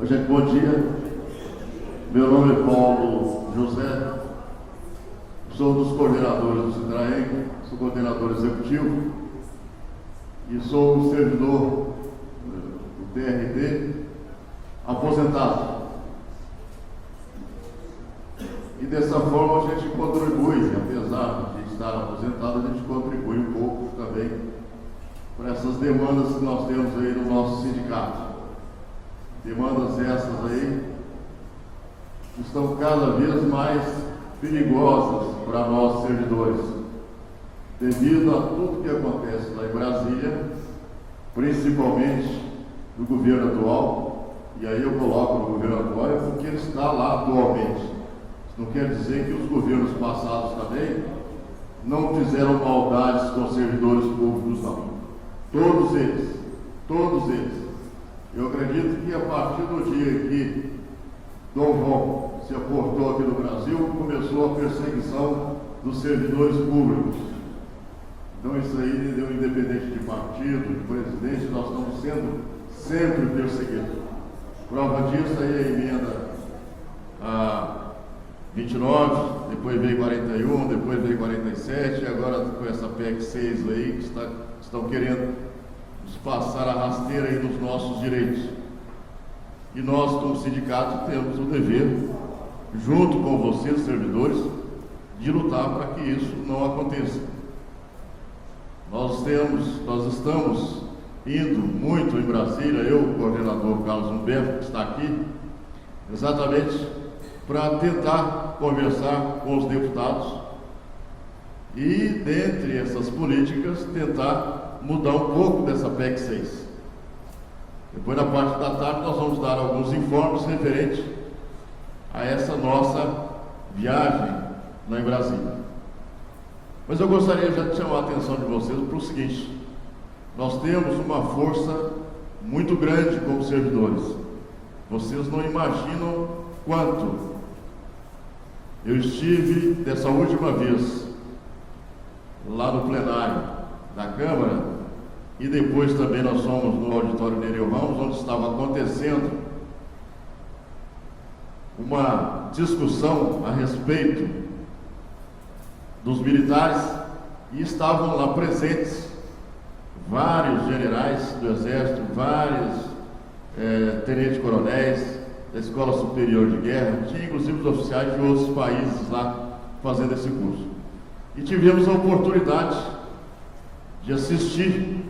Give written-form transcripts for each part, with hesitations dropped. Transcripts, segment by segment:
Gente, bom dia. Meu nome é Paulo José, sou um dos coordenadores do Citraeng, sou coordenador executivo e sou um servidor do TRT aposentado. E dessa forma a gente contribui, apesar de estar aposentado, a gente contribui um pouco também para essas demandas que nós temos aí no nosso sindicato. Demandas essas aí que estão cada vez mais perigosas para nós servidores, devido a tudo que acontece lá em Brasília, principalmente do governo atual, e aí eu coloco no governo atual porque ele está lá atualmente. Isso não quer dizer que os governos passados também não fizeram maldades com os servidores públicos, não. Todos eles. Eu acredito que a partir do dia que Dom João se aportou aqui no Brasil, começou a perseguição dos servidores públicos. Então isso aí, independente de partido, de presidente, nós estamos sendo sempre perseguidos. Prova disso aí a emenda a 29, depois veio 41, depois veio 47, e agora com essa PEC 6 aí, que estão querendo nos passar a rasteira aí dos nossos direitos. E nós, como sindicato, temos o dever, junto com vocês, servidores, de lutar para que isso não aconteça. Nós estamos indo muito em Brasília, eu, o coordenador Carlos Humberto, que está aqui, exatamente para tentar conversar com os deputados e, dentre essas políticas, tentar mudar um pouco dessa PEC 6. Depois, na parte da tarde, nós vamos dar alguns informes referentes a essa nossa viagem lá em Brasília. Mas eu gostaria já de chamar a atenção de vocês para o seguinte: nós temos uma força muito grande como servidores. Vocês não imaginam quanto. Eu estive dessa última vez lá no plenário da Câmara e depois também nós fomos no auditório Nereu Ramos, onde estava acontecendo uma discussão a respeito dos militares e estavam lá presentes vários generais do Exército, vários tenentes-coronéis da Escola Superior de Guerra, tinha inclusive os oficiais de outros países lá fazendo esse curso. E tivemos a oportunidade de assistir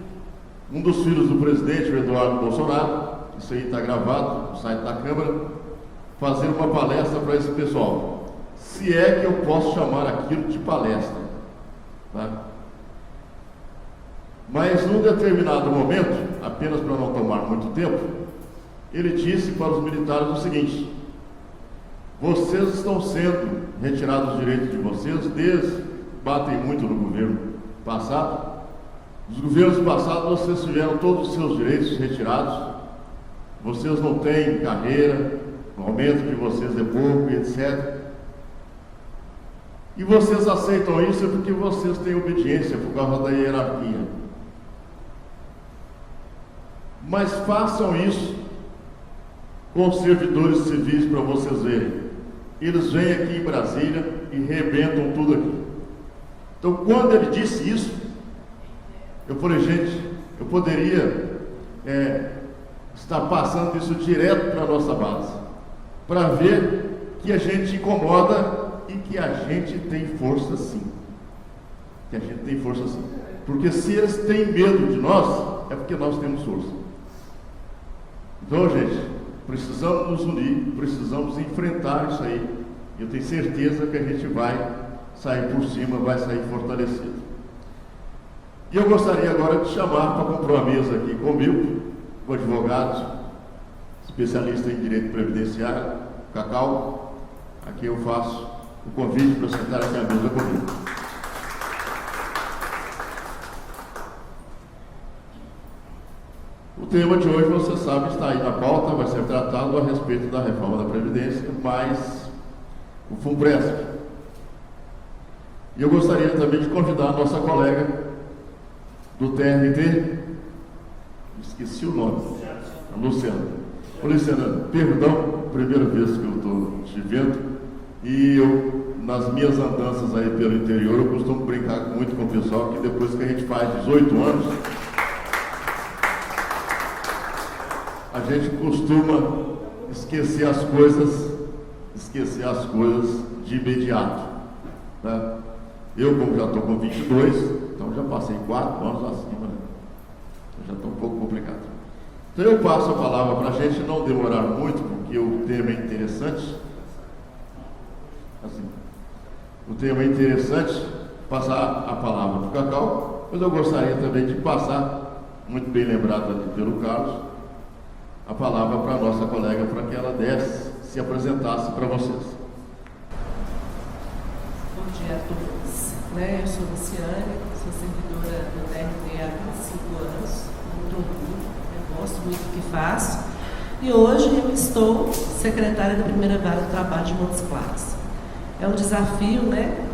um dos filhos do presidente, o Eduardo Bolsonaro, isso aí está gravado no site da Câmara, fazer uma palestra para esse pessoal. Se é que eu posso chamar aquilo de palestra, tá? Mas num determinado momento, apenas para não tomar muito tempo, ele disse para os militares o seguinte: vocês estão sendo retirados os direitos de vocês, batem muito no governo passado. Nos governos passados vocês tiveram todos os seus direitos retirados, vocês não têm carreira, o aumento de vocês é pouco, etc. E vocês aceitam isso porque vocês têm obediência por causa da hierarquia. Mas façam isso com os servidores civis para vocês verem. Eles vêm aqui em Brasília e rebentam tudo aqui. Então, quando ele disse isso, eu falei, gente, eu poderia estar passando isso direto para a nossa base, para ver que a gente incomoda e que a gente tem força sim. Porque se eles têm medo de nós, é porque nós temos força. Então, gente, precisamos nos unir, precisamos enfrentar isso aí. Eu tenho certeza que a gente vai sair por cima, vai sair fortalecido. E eu gostaria agora de chamar para comprar uma mesa aqui comigo, o advogado, especialista em direito previdenciário, Cacau. Aqui eu faço o convite para sentar aqui à mesa comigo. O tema de hoje, você sabe, está aí na pauta, vai ser tratado a respeito da reforma da Previdência, mais o FUNPRESP. E eu gostaria também de convidar a nossa colega do TRT, esqueci o nome, a Luciana. Ô Luciana, perdão, primeira vez que eu estou te vendo, e eu, nas minhas andanças aí pelo interior, eu costumo brincar muito com o pessoal que depois que a gente faz 18 anos, a gente costuma esquecer as coisas de imediato, né? Eu, como já estou com 22, então já passei 4 anos acima, né? Já está um pouco complicado. Então eu passo a palavra para a gente não demorar muito, porque o tema é interessante. Assim, o tema é interessante, passar a palavra para o Cacau, mas eu gostaria também de passar, muito bem lembrado ali pelo Carlos, a palavra para a nossa colega, para que ela se apresentasse para vocês. Bom dia a todos. Eu sou Luciane, sou servidora do TRT há 25 anos, muito orgulho, eu gosto muito do que faço. E hoje eu estou secretária da primeira vara do trabalho de Montes Claros. É um desafio,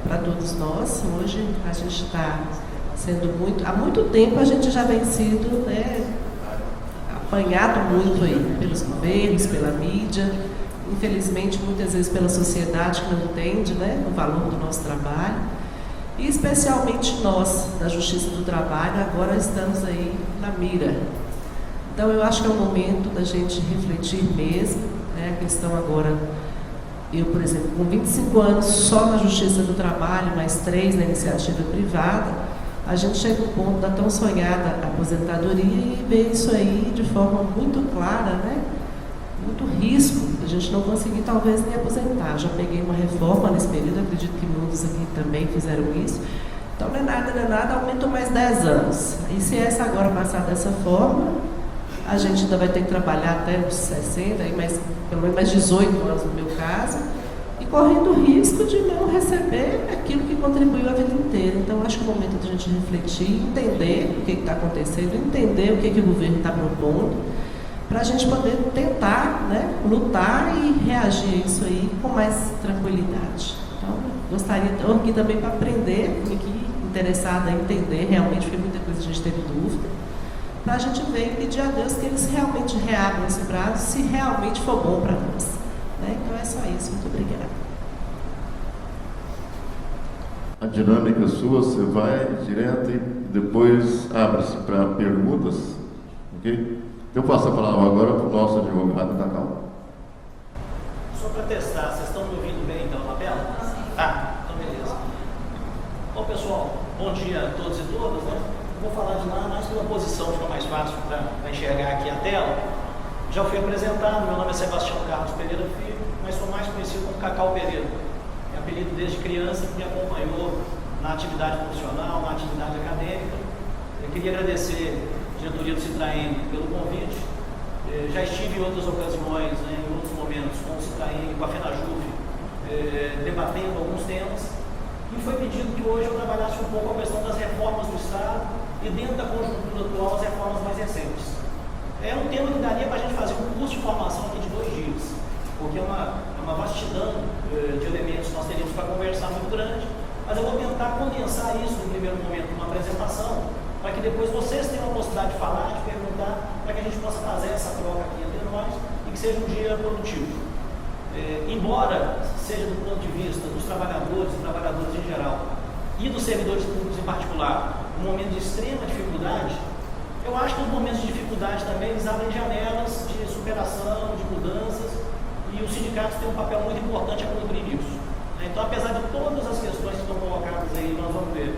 para todos nós. Hoje a gente está sendo há muito tempo a gente já vem sido, apanhado muito aí pelos governos, pela mídia, infelizmente muitas vezes pela sociedade que não entende, o valor do nosso trabalho, e especialmente nós, da Justiça do Trabalho, agora estamos aí na mira. Então eu acho que é o momento da gente refletir mesmo, a questão agora, eu, por exemplo, com 25 anos só na Justiça do Trabalho, mais 3 na iniciativa privada, a gente chega no ponto da tão sonhada aposentadoria e vê isso aí de forma muito clara, muito risco, a gente não conseguir talvez nem aposentar. Já peguei uma reforma nesse período, acredito que muitos aqui também fizeram isso. Então não é nada, aumentou mais 10 anos. E se essa agora passar dessa forma, a gente ainda vai ter que trabalhar até os 60, pelo menos mais 18 anos no meu caso, e correndo o risco de não receber aquilo que contribuiu a vida inteira. Então, acho que é o momento de a gente refletir, entender o que está acontecendo, entender o que o governo está propondo, para a gente poder tentar, lutar e reagir a isso aí com mais tranquilidade. Então, gostaria, estou aqui também para aprender, fiquei aqui interessada em entender realmente, porque muita coisa a gente teve dúvida, para a gente ver e pedir a Deus que eles realmente reabram esse prazo, se realmente for bom para nós. Então é só isso, muito obrigada. A dinâmica sua, você vai direto e depois abre-se para perguntas, ok? Eu passo a palavra agora para o nosso advogado Cacau. Só para testar, vocês estão me ouvindo bem então na tela? Tá, então beleza. Bom pessoal, bom dia a todos e todas, Vou falar de lá mais pela posição, fica mais fácil para enxergar aqui a tela. Já fui apresentado, meu nome é Sebastião Carlos Pereira Filho, mas sou mais conhecido como Cacau Pereira. É apelido desde criança, que me acompanhou na atividade profissional, na atividade acadêmica. Eu queria agradecer a diretoria do Citraen pelo convite. Já estive em outras ocasiões, em outros momentos, com o Citraen, com a FENAJUF, debatendo alguns temas. E foi pedido que hoje eu trabalhasse um pouco a questão das reformas do Estado e, dentro da conjuntura atual, as reformas mais recentes. É um tema que daria para a gente fazer um curso de formação aqui de 2 dias, porque é uma vastidão de elementos que nós teríamos para conversar muito grande, mas eu vou tentar condensar isso no primeiro momento numa apresentação, para que depois vocês tenham a possibilidade de falar, de perguntar, para que a gente possa fazer essa troca aqui entre nós e que seja um dia produtivo. Embora seja do ponto de vista dos trabalhadores e trabalhadoras em geral, e dos servidores públicos em particular, um momento de extrema dificuldade, eu acho que os momentos de dificuldade também eles abrem janelas de superação, de mudanças, e os sindicatos têm um papel muito importante a cumprir nisso. Então, apesar de todas as questões que estão colocadas aí, nós vamos ver,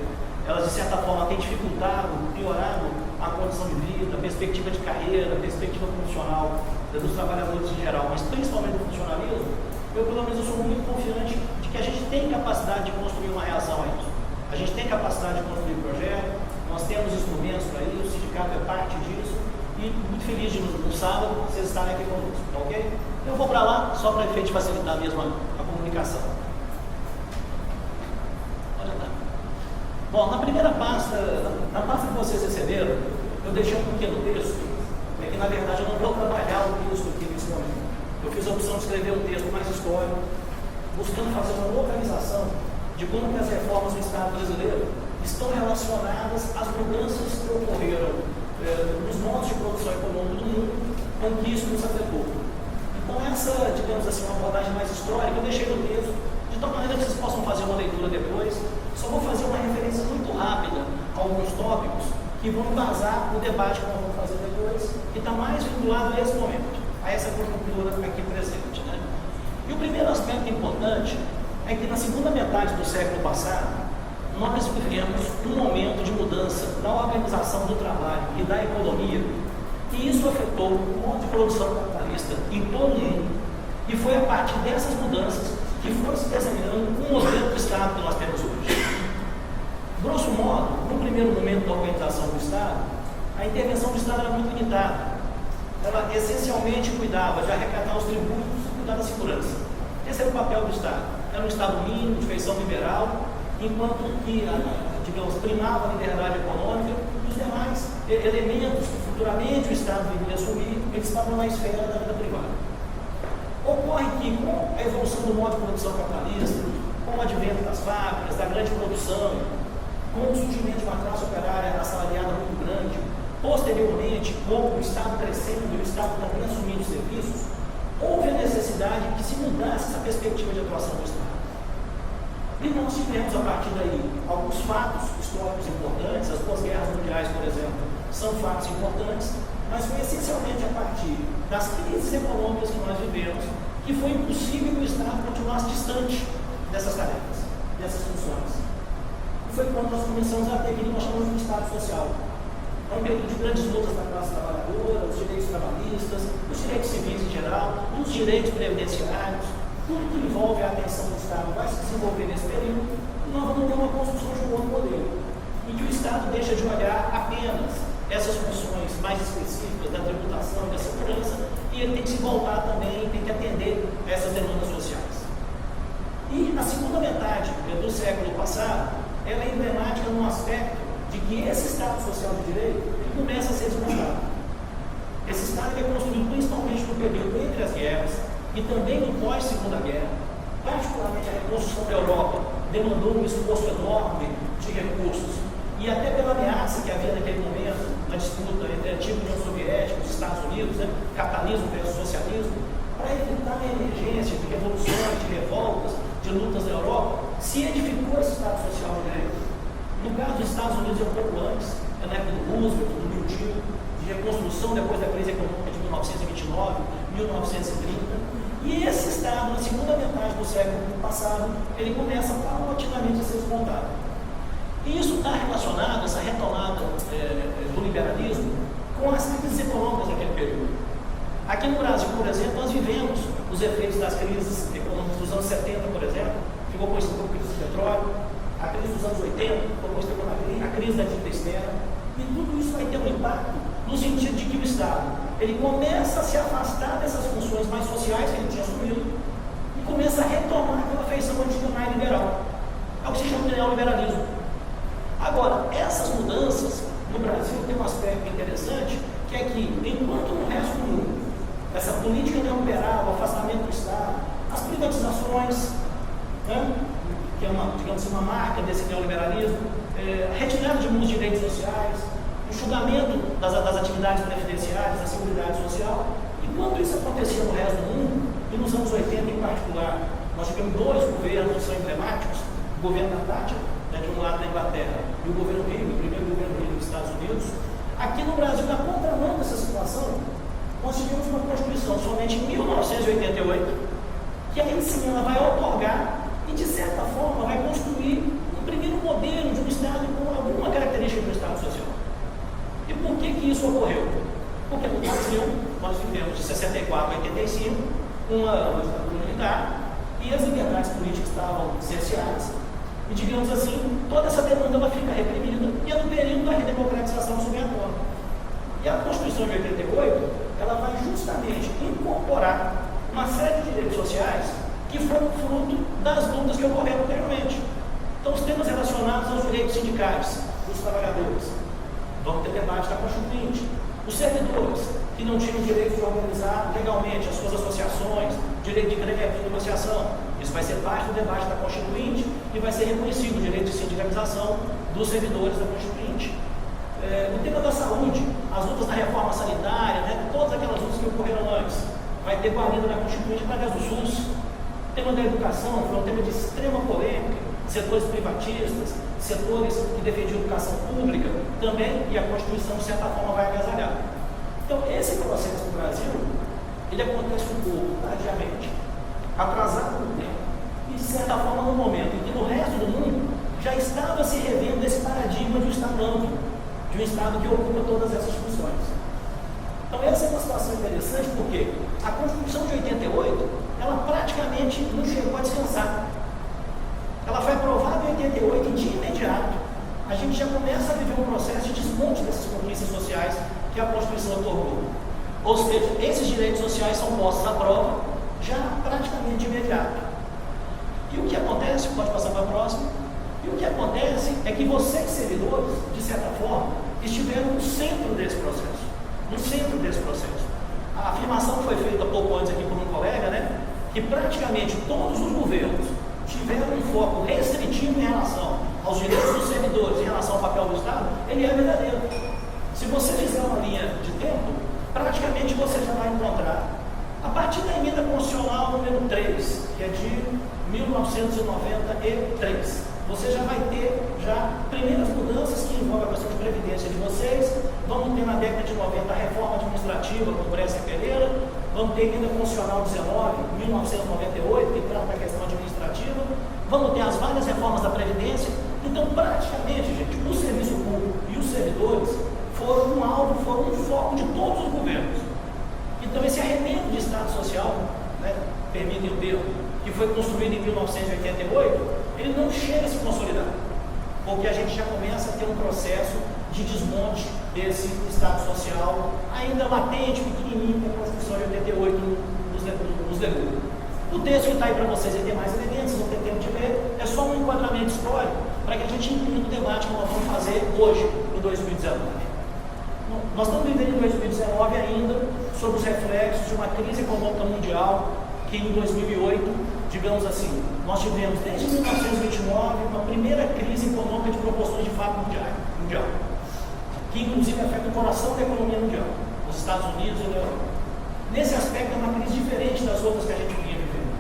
elas de certa forma têm dificultado, piorado a condição de vida, a perspectiva de carreira, a perspectiva funcional dos trabalhadores em geral, mas principalmente do funcionalismo, eu pelo menos sou muito confiante de que a gente tem capacidade de construir uma reação a isso. A gente tem capacidade de construir projeto, nós temos instrumentos para isso, o sindicato é parte disso, e muito feliz de no sábado vocês estarem aqui conosco, tá ok? Eu vou para lá só para efeito de facilitar mesmo a comunicação. Pode andar. Bom, na primeira pasta, na pasta que vocês receberam, eu deixei um pequeno texto, que na verdade eu não vou trabalhar o texto aqui nesse momento. Eu fiz a opção de escrever um texto mais histórico, buscando fazer uma localização de como que as reformas do Estado brasileiro estão relacionadas às mudanças que ocorreram nos modos de produção econômica do mundo com que isso nos afetou. Então essa, digamos assim, uma abordagem mais histórica, eu deixei no texto, de tal maneira que vocês possam fazer uma leitura depois. Só vou fazer uma referência muito rápida a alguns tópicos que vão embasar o debate que nós vamos fazer depois, que está mais vinculado a esse momento, a essa conjuntura aqui presente. Né? E o primeiro aspecto importante é que na segunda metade do século passado, nós vivemos um momento de mudança na organização do trabalho e da economia, e isso afetou o modo de produção capitalista em todo o mundo, e foi a partir dessas mudanças que foi se desenhando um modelo do Estado que nós temos hoje. Grosso modo, no primeiro momento da organização do Estado, a intervenção do Estado era muito limitada. Ela essencialmente cuidava de arrecadar os tributos e cuidar da segurança. Esse era o papel do Estado. Era um Estado mínimo, de feição liberal, enquanto que, digamos, primava a liberdade econômica, e os demais elementos que futuramente o Estado viria assumir, eles estavam na esfera da vida privada. Ocorre que, com a evolução do modo de produção capitalista, com o advento das fábricas, da grande produção, com o surgimento de uma classe operária assalariada muito grande, posteriormente, com o Estado crescendo e o Estado também assumindo serviços, houve a necessidade que se mudasse essa perspectiva de atuação do Estado. E nós tivemos, a partir daí, alguns fatos históricos importantes. As duas guerras mundiais, por exemplo, são fatos importantes, mas foi essencialmente a partir das crises econômicas que nós vivemos que foi impossível que o Estado continuasse distante dessas tarefas, dessas funções. E foi quando nós começamos a ter aquilo que nós chamamos de Estado social. É um período de grandes lutas da classe trabalhadora, os direitos trabalhistas, os direitos civis em geral, os direitos previdenciários, tudo que envolve a atenção do Estado vai se desenvolver nesse período, e nós vamos ter uma construção de um outro modelo, em que o Estado deixa de olhar apenas essas funções mais específicas da tributação e da segurança, e ele tem que se voltar também, tem que atender a essas demandas sociais. E a segunda metade do século passado, ela é emblemática num aspecto de que esse Estado social de direito ele começa a ser desmontado. Esse Estado é construído principalmente no período entre as guerras e também no pós-segunda guerra. Particularmente a reconstrução da Europa demandou um esforço enorme de recursos, e até pela ameaça que havia naquele momento na disputa entre a antiga União Soviética e os Estados Unidos, né, capitalismo versus socialismo, para evitar a emergência de revoluções, de revoltas, de lutas na Europa, se edificou esse Estado social de direito. No caso dos Estados Unidos é um pouco antes, é na época do Roosevelt, do New Deal, de reconstrução depois da crise econômica de 1929, 1930. E esse Estado, na segunda metade do século passado, ele começa paulatinamente a ser desmontado. E isso está relacionado, essa retomada do liberalismo, com as crises econômicas daquele período. Aqui no Brasil, por exemplo, nós vivemos os efeitos das crises econômicas dos anos 70, por exemplo, ficou conhecido como crise do petróleo, a crise dos anos 80, ficou conhecida como a crise da dívida externa, e tudo isso vai ter um impacto no sentido de que o Estado ele começa a se afastar dessas funções mais sociais que ele tinha assumido e começa a retomar aquela feição antiga mais liberal. É o que se chama de neoliberalismo. Agora, essas mudanças no Brasil tem um aspecto interessante, que é que, enquanto no resto do mundo, essa política neoliberal, o afastamento do Estado, as privatizações, né, que é uma, digamos assim, uma marca desse neoliberalismo, a retirada de muitos direitos sociais, o enxugamento das atividades previdenciárias, da seguridade social. Enquanto isso acontecia no resto do mundo, e nos anos 80 em particular, nós tivemos dois governos que são emblemáticos, o governo da Thatcher, de um lado da Inglaterra, e o governo Reagan, o primeiro governo Reagan dos Estados Unidos. Aqui no Brasil, na contramão dessa situação, nós tivemos uma Constituição somente em 1988, que aí sim ela vai otorgar e, de certa forma, vai construir um primeiro modelo de um Estado com alguma característica do Estado social. E por que isso ocorreu? Porque no Brasil, nós vivemos de 64 a 85, uma ditadura militar, e as liberdades políticas estavam cerceadas. E, digamos assim, toda essa demanda ela fica reprimida, e é no período da redemocratização subatômica. E a Constituição de 88, ela vai justamente incorporar uma série de direitos sociais que foram fruto das lutas que ocorreram anteriormente. Então, os temas relacionados aos direitos sindicais dos trabalhadores, vamos ter debate da Constituinte. Os servidores que não tinham direito de organizar legalmente as suas associações, direito de greve, de negociação, isso vai ser parte do debate da Constituinte e vai ser reconhecido o direito de sindicalização dos servidores da Constituinte. No tema da saúde, as lutas da reforma sanitária, né, todas aquelas lutas que ter guarida na Constituinte através do SUS. O tema da educação foi um tema de extrema polêmica, setores privatistas, setores que defendiam educação pública também, e a Constituição, de certa forma, vai agasalhar. Então, esse processo no Brasil, ele acontece um pouco tardiamente, atrasado no tempo, e de certa forma no momento em que no resto do mundo já estava se revendo esse paradigma de um Estado amplo, de um Estado que ocupa todas essas funções. Então essa é uma situação interessante porque a Constituição de 88, ela praticamente não chegou a descansar. Ela foi aprovada em 88 e de imediato a gente já começa a viver um processo de desmonte dessas conquistas sociais que a Constituição otorgou. Ou seja, esses direitos sociais são postos à prova já praticamente de imediato. E o que acontece, pode passar para a próxima, e o que acontece é que vocês, servidores, de certa forma, estiveram no centro desse processo. No centro desse processo. A afirmação foi feita pouco antes aqui por um colega, né, que praticamente todos os governos tiveram um foco restritivo em relação aos direitos dos servidores, em relação ao papel do Estado, ele é verdadeiro. Se você fizer uma linha de tempo, praticamente você já vai encontrar, a partir da emenda constitucional número 3, que é de 1993, você já vai ter primeiras mudanças que envolvem a questão de previdência de vocês. Vamos ter na década de 90 a reforma administrativa com Bresser Pereira, vamos ter a emenda constitucional 19, 1998, que trata a questão administrativa, vamos ter as várias reformas da Previdência. Então, praticamente, gente, o serviço público e os servidores foram um alvo, foram um foco de todos os governos. Então, esse arremendo de Estado Social, né, permitem o termo, que foi construído em 1988, ele não chega a se consolidar, porque a gente já começa a ter um processo de desmonte desse Estado Social, ainda latente, pequenininho, que a Constituição de 88 nos levou. O texto que está aí para vocês, ele tem mais elementos, não tem tempo de ler, é só um enquadramento histórico, para que a gente entenda o debate que nós vamos fazer hoje, no 2019. Nós estamos vivendo em 2019 ainda sob os reflexos de uma crise econômica mundial, que em 2008, digamos assim, nós tivemos desde 1929 uma primeira crise econômica de proporções de fato mundial, que inclusive afeta o coração da economia mundial, os Estados Unidos e a Europa. Nesse aspecto é uma crise diferente das outras que a gente vinha vivendo.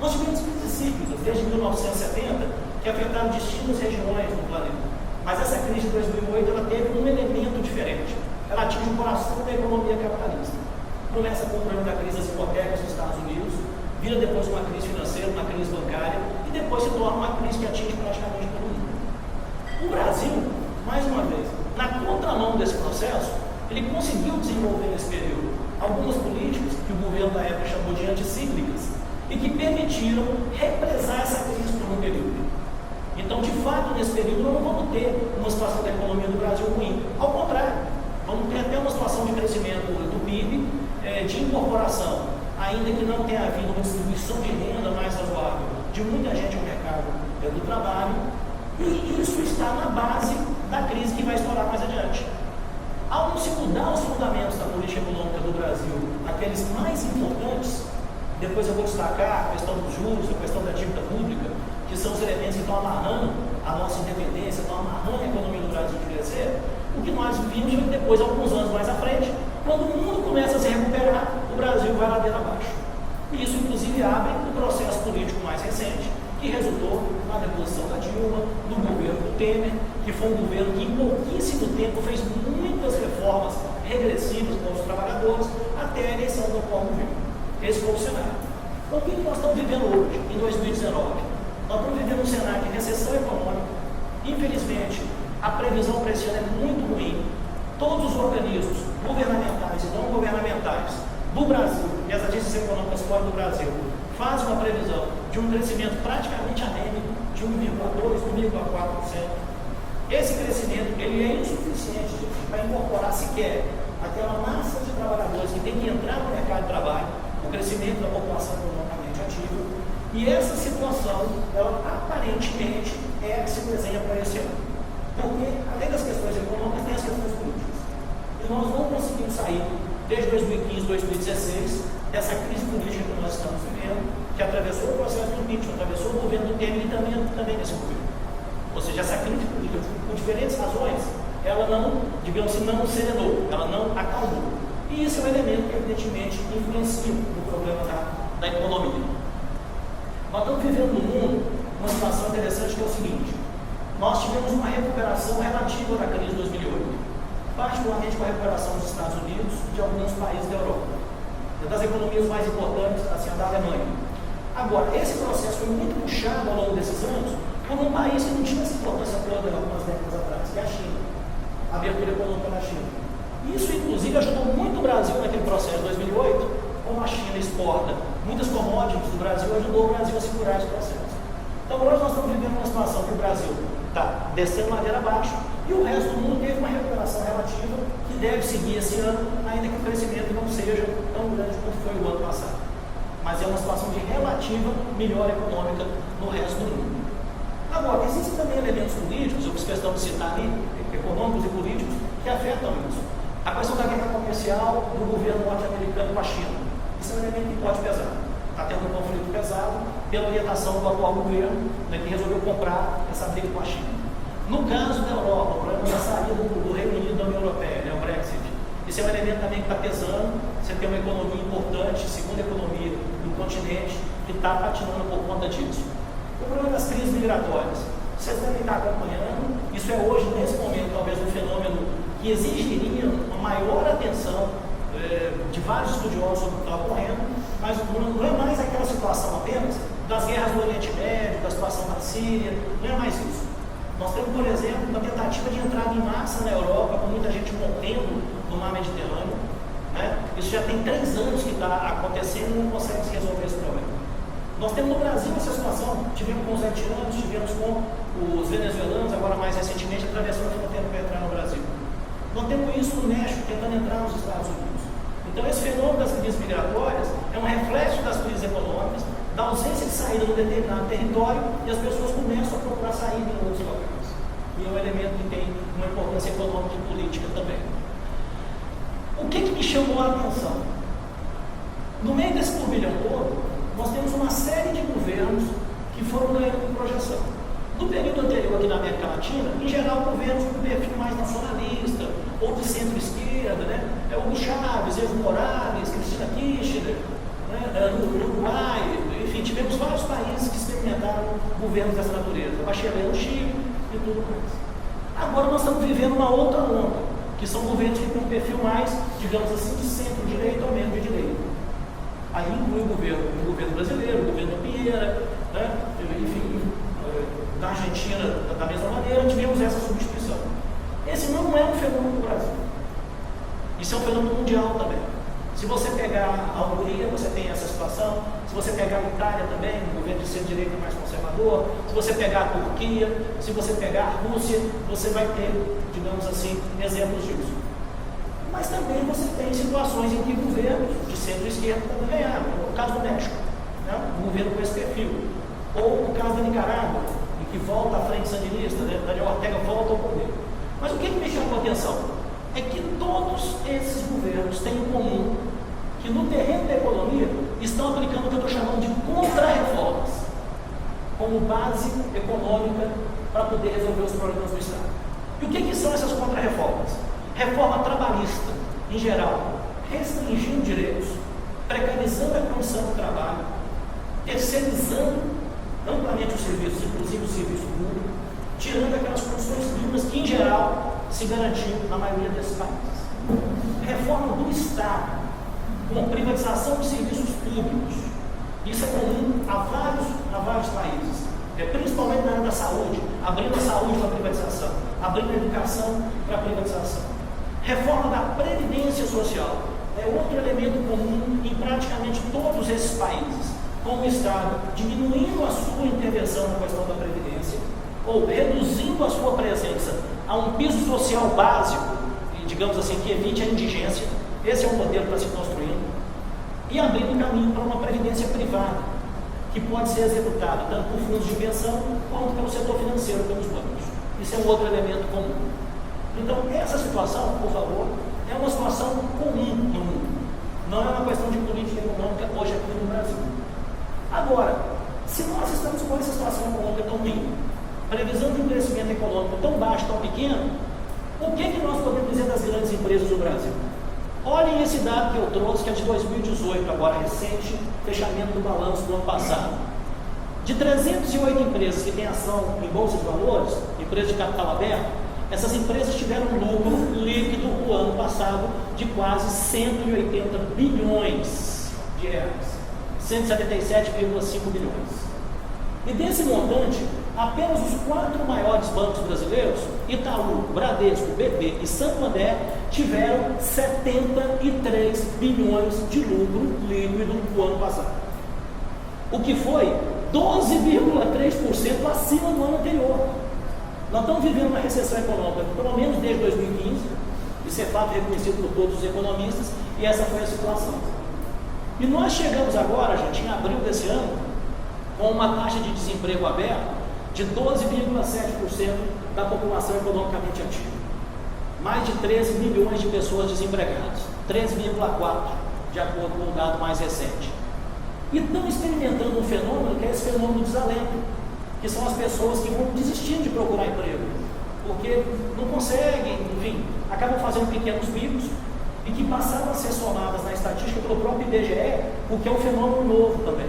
Nós tivemos crises cíclicas desde 1970 que afetaram distintas regiões do planeta, mas essa crise de 2008 ela teve um elemento diferente. Ela atinge o coração da economia capitalista. Começa com o problema da crise das hipotecas nos Estados Unidos, vira depois uma crise financeira, uma crise bancária, e depois se torna uma crise que atinge praticamente todo mundo. O Brasil, mais uma vez, na contramão desse processo, ele conseguiu desenvolver nesse período algumas políticas que o governo da época chamou de anticíclicas e que permitiram represar essa crise por um período. Então, de fato, nesse período nós não vamos ter uma situação da economia do Brasil ruim. Ao contrário, vamos ter até uma situação de crescimento do PIB, de incorporação, ainda que não tenha havido uma distribuição de renda mais razoável de muita gente no mercado do trabalho, e isso está na base da crise que vai estourar mais adiante. Ao não se mudar os fundamentos da política econômica do Brasil, aqueles mais importantes, depois eu vou destacar a questão dos juros, a questão da dívida pública, que são os elementos que estão amarrando a nossa independência, estão amarrando a economia do Brasil de crescer. O que nós vimos foi que depois, alguns anos mais à frente, quando o mundo começa a se recuperar, o Brasil vai ladeira abaixo. E isso, inclusive, abre o processo político mais recente, que resultou na deposição da Dilma, no governo do Temer, que foi um governo que em pouquíssimo tempo fez muitas reformas regressivas para os trabalhadores, até a eleição do atual governo. Esse foi o cenário. Então, o que nós estamos vivendo hoje, em 2019? Nós estamos vivendo um cenário de recessão econômica. Infelizmente, a previsão para esse ano é muito ruim. Todos os organismos governamentais e não governamentais do Brasil e as agências econômicas fora do Brasil fazem uma previsão de um crescimento praticamente anêmico de 1,2%, 1,4%. Esse crescimento ele é insuficiente para incorporar sequer aquela massa de trabalhadores que tem que entrar no mercado de trabalho, o crescimento da população economicamente ativa. E essa situação, ela aparentemente é a que se desenha para esse ano. Porque, além das questões econômicas, tem as questões políticas. E nós não conseguimos sair, desde 2015, 2016, dessa crise política que nós estamos vivendo, que atravessou o processo do impeachment, atravessou o governo do Temer e também nesse governo. Ou seja, essa crise política, por diferentes razões, ela não, digamos assim, não serenou, ela não acalmou. E isso é um elemento que, evidentemente, influencia no problema da economia. Nós estamos vivendo no mundo uma situação interessante que é o seguinte: nós tivemos uma recuperação relativa da crise de 2008, particularmente com a recuperação dos Estados Unidos e de alguns países da Europa, das economias mais importantes, assim, a da Alemanha. Agora, esse processo foi muito puxado ao longo desses anos por um país que não tinha essa importância toda algumas décadas atrás, que é a China, a abertura econômica na China. Isso, inclusive, ajudou muito o Brasil naquele processo de 2008, como a China exporta muitas commodities do Brasil, ajudou o Brasil a segurar esse processo. Então, hoje nós estamos vivendo uma situação que o Brasil está descendo ladeira abaixo e o resto do mundo teve uma recuperação relativa que deve seguir esse ano, ainda que o crescimento não seja tão grande quanto foi o ano passado. Mas é uma situação de relativa melhora econômica no resto do mundo. Agora, existem também elementos políticos, eu fiz questão de citar ali, econômicos e políticos, que afetam isso. A questão da guerra comercial do governo norte-americano com a China. Isso é um elemento que pode pesar. Está tendo um conflito pesado pela orientação do atual governo, né, que resolveu comprar essa briga com a China. No caso da Europa, o problema da saída do Reino Unido da União Europeia, né, o Brexit, isso é um elemento também que está pesando. Você tem uma economia importante, segunda economia do continente, que está patinando por conta disso. O problema das crises migratórias, vocês devem estar acompanhando, isso é hoje, nesse momento, talvez um fenômeno que exigiria uma maior atenção de vários estudiosos sobre o que está ocorrendo, mas não é mais aquela situação apenas das guerras do Oriente Médio, da situação da Síria, não é mais isso. Nós temos, por exemplo, uma tentativa de entrada em massa na Europa, com muita gente morrendo no mar Mediterrâneo, né? Isso já tem 3 anos que está acontecendo e não consegue se resolver esse problema. Nós temos no Brasil essa situação, tivemos com os haitianos, tivemos com os venezuelanos, agora mais recentemente atravessando a fronteira para entrar no Brasil. Nós temos isso no México, tentando entrar nos Estados Unidos. Então esse fenômeno das crises migratórias é um reflexo das crises econômicas, da ausência de saída de um determinado território e as pessoas começam a procurar sair em outros locais. E é um elemento que tem uma importância econômica e política também. O que me chamou a atenção? No meio desse turbilhão todo, nós temos uma série de governos que foram ganhando com projeção. No período anterior aqui na América Latina, em geral, governos com perfil mais nacionalista, ou de centro-esquerda, né? Hugo Chávez, Evo Morales, Cristina Kirchner, né? No Uruguai, enfim, tivemos vários países que experimentaram governos dessa natureza, Bachelet no Chile e tudo mais. Agora nós estamos vivendo uma outra onda, que são governos que têm um perfil mais, digamos assim, de centro-direita ou menos de direita. Aí inclui o governo brasileiro, o governo da Piera, né? Enfim, da Argentina, da mesma maneira, tivemos essa substituição. Esse não é um fenômeno do Brasil. Isso é um fenômeno mundial também. Se você pegar a Hungria, você tem essa situação. Se você pegar a Itália também, um governo de centro-direita mais conservador. Se você pegar a Turquia, se você pegar a Rússia, você vai ter, digamos assim, exemplos disso. Mas também você tem situações em que governos de centro-esquerda também ganharam. O caso do México, né? Um governo com esse perfil. Ou o caso da Nicarágua, em que volta à frente sandinista, né? Daniel Ortega volta ao poder. Mas o que me chamou a atenção é que todos esses governos têm em comum que no terreno da economia estão aplicando o que eu estou chamando de contra-reformas como base econômica para poder resolver os problemas do Estado. E o que são essas contra-reformas? Reforma trabalhista, em geral, restringindo direitos, precarizando a condição do trabalho, terceirizando amplamente os serviços, inclusive o serviço público, tirando aquelas condições mínimas que, em geral, se garantiam na maioria desses países. Reforma do Estado, com privatização de serviços públicos. Isso é comum a vários países, principalmente na área da saúde, abrindo a saúde para a privatização, abrindo a educação para a privatização. Reforma da Previdência Social é outro elemento comum em praticamente todos esses países, com o Estado diminuindo a sua intervenção na questão da Previdência, ou reduzindo a sua presença a um piso social básico, digamos assim, que evite a indigência. Esse é um modelo para se construindo, e abrindo caminho para uma previdência privada, que pode ser executada tanto por fundos de pensão, quanto pelo setor financeiro, pelos bancos. Isso é um outro elemento comum. Então, essa situação, por favor, é uma situação comum no mundo. Não é uma questão de política econômica hoje aqui no Brasil. Agora, se nós estamos com essa situação econômica tão ruim, previsão de um crescimento econômico tão baixo, tão pequeno, o que nós podemos dizer das grandes empresas do Brasil? Olhem esse dado que eu trouxe, que é de 2018, agora recente, fechamento do balanço do ano passado. De 308 empresas que têm ação em bolsa de valores, empresas de capital aberto, essas empresas tiveram um lucro líquido o ano passado de quase 180 bilhões de reais, 177,5 bilhões. E desse montante, apenas os 4 maiores bancos brasileiros, Itaú, Bradesco, BB e Santander, tiveram 73 bilhões de lucro líquido no ano passado, o que foi 12,3% acima do ano anterior. Nós estamos vivendo uma recessão econômica, pelo menos desde 2015, isso é fato reconhecido por todos os economistas, e essa foi a situação. E nós chegamos agora, gente, em abril desse ano, com uma taxa de desemprego aberto de 12,7% da população economicamente ativa. Mais de 13 milhões de pessoas desempregadas, 13,4%, de acordo com o dado mais recente. E estão experimentando um fenômeno que é esse fenômeno do desalento, que são as pessoas que vão desistindo de procurar emprego, porque não conseguem, enfim, acabam fazendo pequenos bicos e que passaram a ser somadas na estatística pelo próprio IBGE, o que é um fenômeno novo também.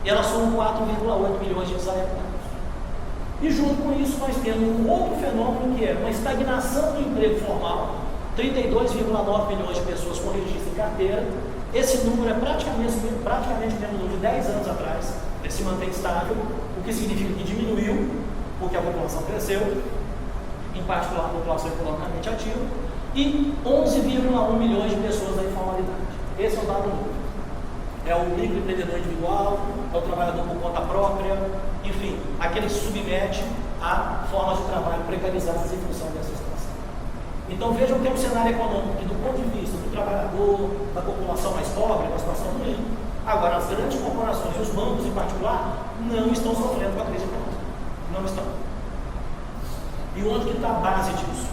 E elas somam 4,8 milhões de desalentados. E junto com isso nós temos um outro fenômeno que é uma estagnação do emprego formal, 32,9 milhões de pessoas com registro em carteira. Esse número é praticamente o mesmo número de 10 anos atrás, ele se mantém estável, o que significa que diminuiu, porque a população cresceu, em particular a população economicamente ativa, e 11,1 milhões de pessoas na informalidade. Esse é o dado novo. É o microempreendedor individual, é o trabalhador por conta própria, enfim, aquele que se submete a formas de trabalho precarizadas em função dessa situação. Então vejam que é um cenário econômico que, do ponto de vista do trabalhador, da população mais pobre, é uma situação ruim. Agora, as grandes corporações e os bancos em particular não estão sofrendo com a crise econômica. Não estão. E onde que está a base disso?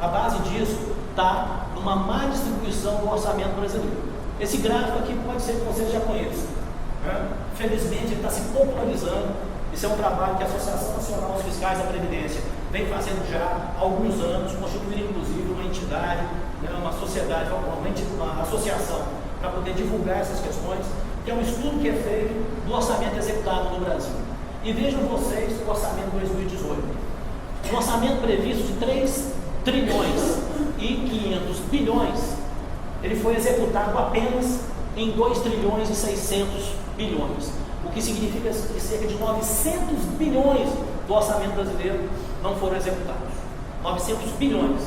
A base disso está numa má distribuição do orçamento brasileiro. Esse gráfico aqui pode ser que vocês já conheçam. Felizmente ele está se popularizando. Isso é um trabalho que a Associação Nacional dos Fiscais da Previdência vem fazendo já há alguns anos, constituindo inclusive uma entidade, uma sociedade, uma associação, para poder divulgar essas questões, que é um estudo que é feito do orçamento executado no Brasil. E vejam vocês o orçamento de 2018. Um orçamento previsto de 3 trilhões e 500 bilhões, ele foi executado apenas em 2 trilhões e 600 bilhões, o que significa que cerca de 900 bilhões do orçamento brasileiro não foram executados. 900 bilhões.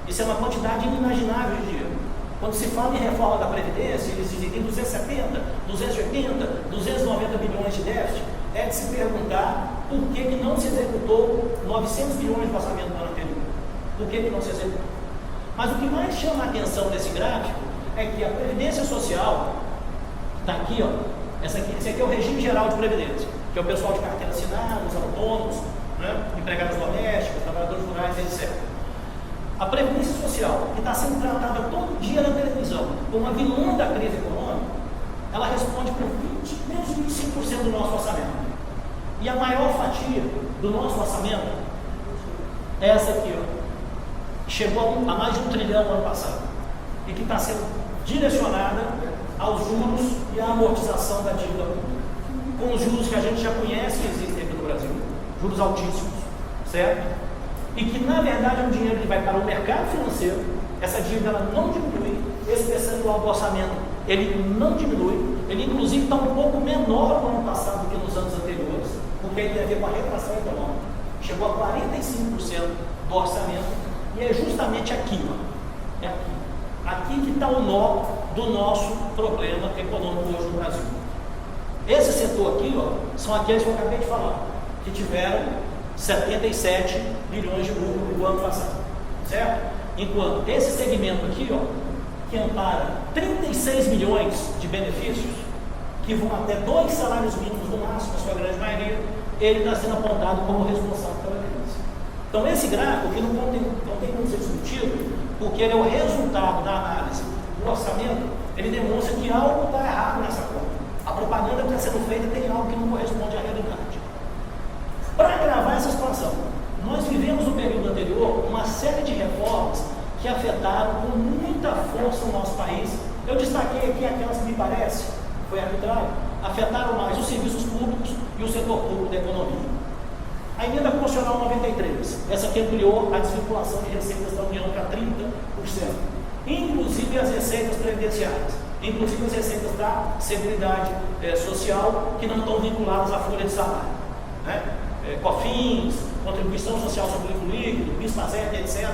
Isso é uma quantidade inimaginável de dinheiro. Quando se fala em reforma da Previdência, eles dizem que tem 270, 280, 290 bilhões de déficit. É de se perguntar por que não se executou 900 bilhões do orçamento do ano anterior. Por que não se executou? Mas o que mais chama a atenção desse gráfico é que a Previdência Social, está aqui, ó, esse aqui é o regime geral de Previdência, que é o pessoal de carteira assinada, os autônomos, empregados domésticos, trabalhadores rurais, etc. A Previdência Social, que está sendo tratada todo dia na televisão como uma vilã da crise econômica, ela responde por menos de 25% do nosso orçamento. E a maior fatia do nosso orçamento é essa aqui, ó. Chegou a mais de 1 trilhão no ano passado e que está sendo direcionada aos juros e à amortização da dívida pública, com os juros que a gente já conhece que existem aqui no Brasil, juros altíssimos, certo? E que na verdade é um dinheiro que vai para o mercado financeiro. Essa dívida ela não diminui, esse percentual do orçamento ele não diminui, ele inclusive está um pouco menor no ano passado do que nos anos anteriores, porque ele tem a ver com a retração econômica. Chegou a 45% do orçamento. E é justamente aqui, ó, é aqui que está o nó do nosso problema econômico hoje no Brasil. Esse setor aqui, ó, são aqueles que eu acabei de falar, que tiveram 77 bilhões de lucro no ano passado, certo? Enquanto esse segmento aqui, ó, que ampara 36 milhões de benefícios, que vão até 2 salários mínimos no máximo, na sua grande maioria, ele está sendo apontado como responsável pela crise. Então esse gráfico que não tem como ser discutido, porque ele é o resultado da análise do orçamento, ele demonstra que algo está errado nessa conta. A propaganda que está sendo feita tem algo que não corresponde à realidade. Para agravar essa situação, nós vivemos no período anterior uma série de reformas que afetaram com muita força o nosso país. Eu destaquei aqui aquelas que me parece, foi arbitrário, afetaram mais os serviços públicos e o setor público da economia. A emenda constitucional 93, essa que ampliou a desvinculação de receitas da União para 30%, inclusive as receitas previdenciárias, inclusive as receitas da Seguridade Social, que não estão vinculadas à folha de salário, né? COFINS, Contribuição Social sobre o Lucro Líquido, PIS/PASEP, etc.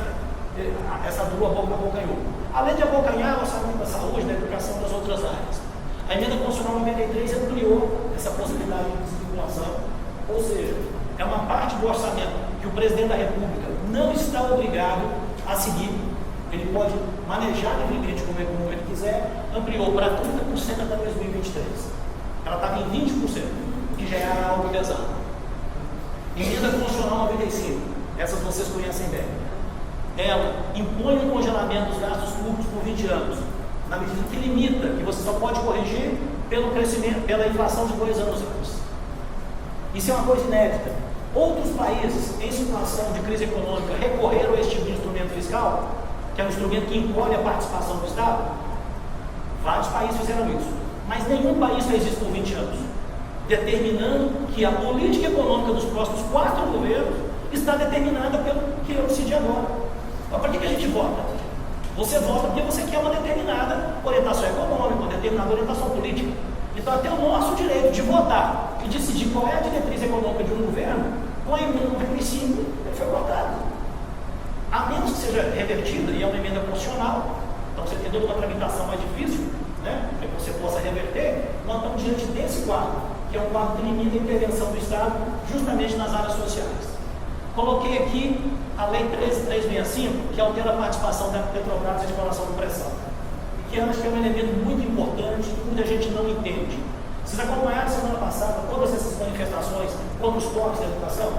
Essa dupla abocanhou. Além de abocanhar o orçamento da saúde, da educação e das outras áreas. A emenda constitucional 93 ampliou essa possibilidade de desvinculação, ou seja, é uma parte do orçamento que o presidente da República não está obrigado a seguir. Ele pode manejar livremente como ele quiser, ampliou para 30% até 2023. Ela estava em 20%, que já era algo pesado. Emenda constitucional 95, essas vocês conhecem bem. Ela impõe um congelamento dos gastos públicos por 20 anos, na medida que limita, que você só pode corrigir pelo crescimento, pela inflação de 2 anos antes. Isso é uma coisa inédita. Outros países, em situação de crise econômica, recorreram a este tipo de instrumento fiscal, que é um instrumento que encolhe a participação do Estado. Vários países fizeram isso, mas nenhum país fez isso por 20 anos, determinando que a política econômica dos próximos 4 governos está determinada pelo que eu decidi agora. Mas para que a gente vota? Você vota porque você quer uma determinada orientação econômica, uma determinada orientação política. Então, até o nosso direito de votar e decidir qual é a diretriz econômica de um governo, com a emenda 95, ele foi votado. A menos que seja revertida, e é uma emenda constitucional, então você tem toda uma tramitação mais difícil, né, para que você possa reverter, nós estamos diante desse quadro, que é um quadro que limita a intervenção do Estado justamente nas áreas sociais. Coloquei aqui a Lei 13.365, que altera a participação da Petrobras na exploração do pré-sal, e que eu acho que é um elemento muito importante que muita gente não entende. Vocês acompanharam semana passada todas essas manifestações contra os cortes da educação?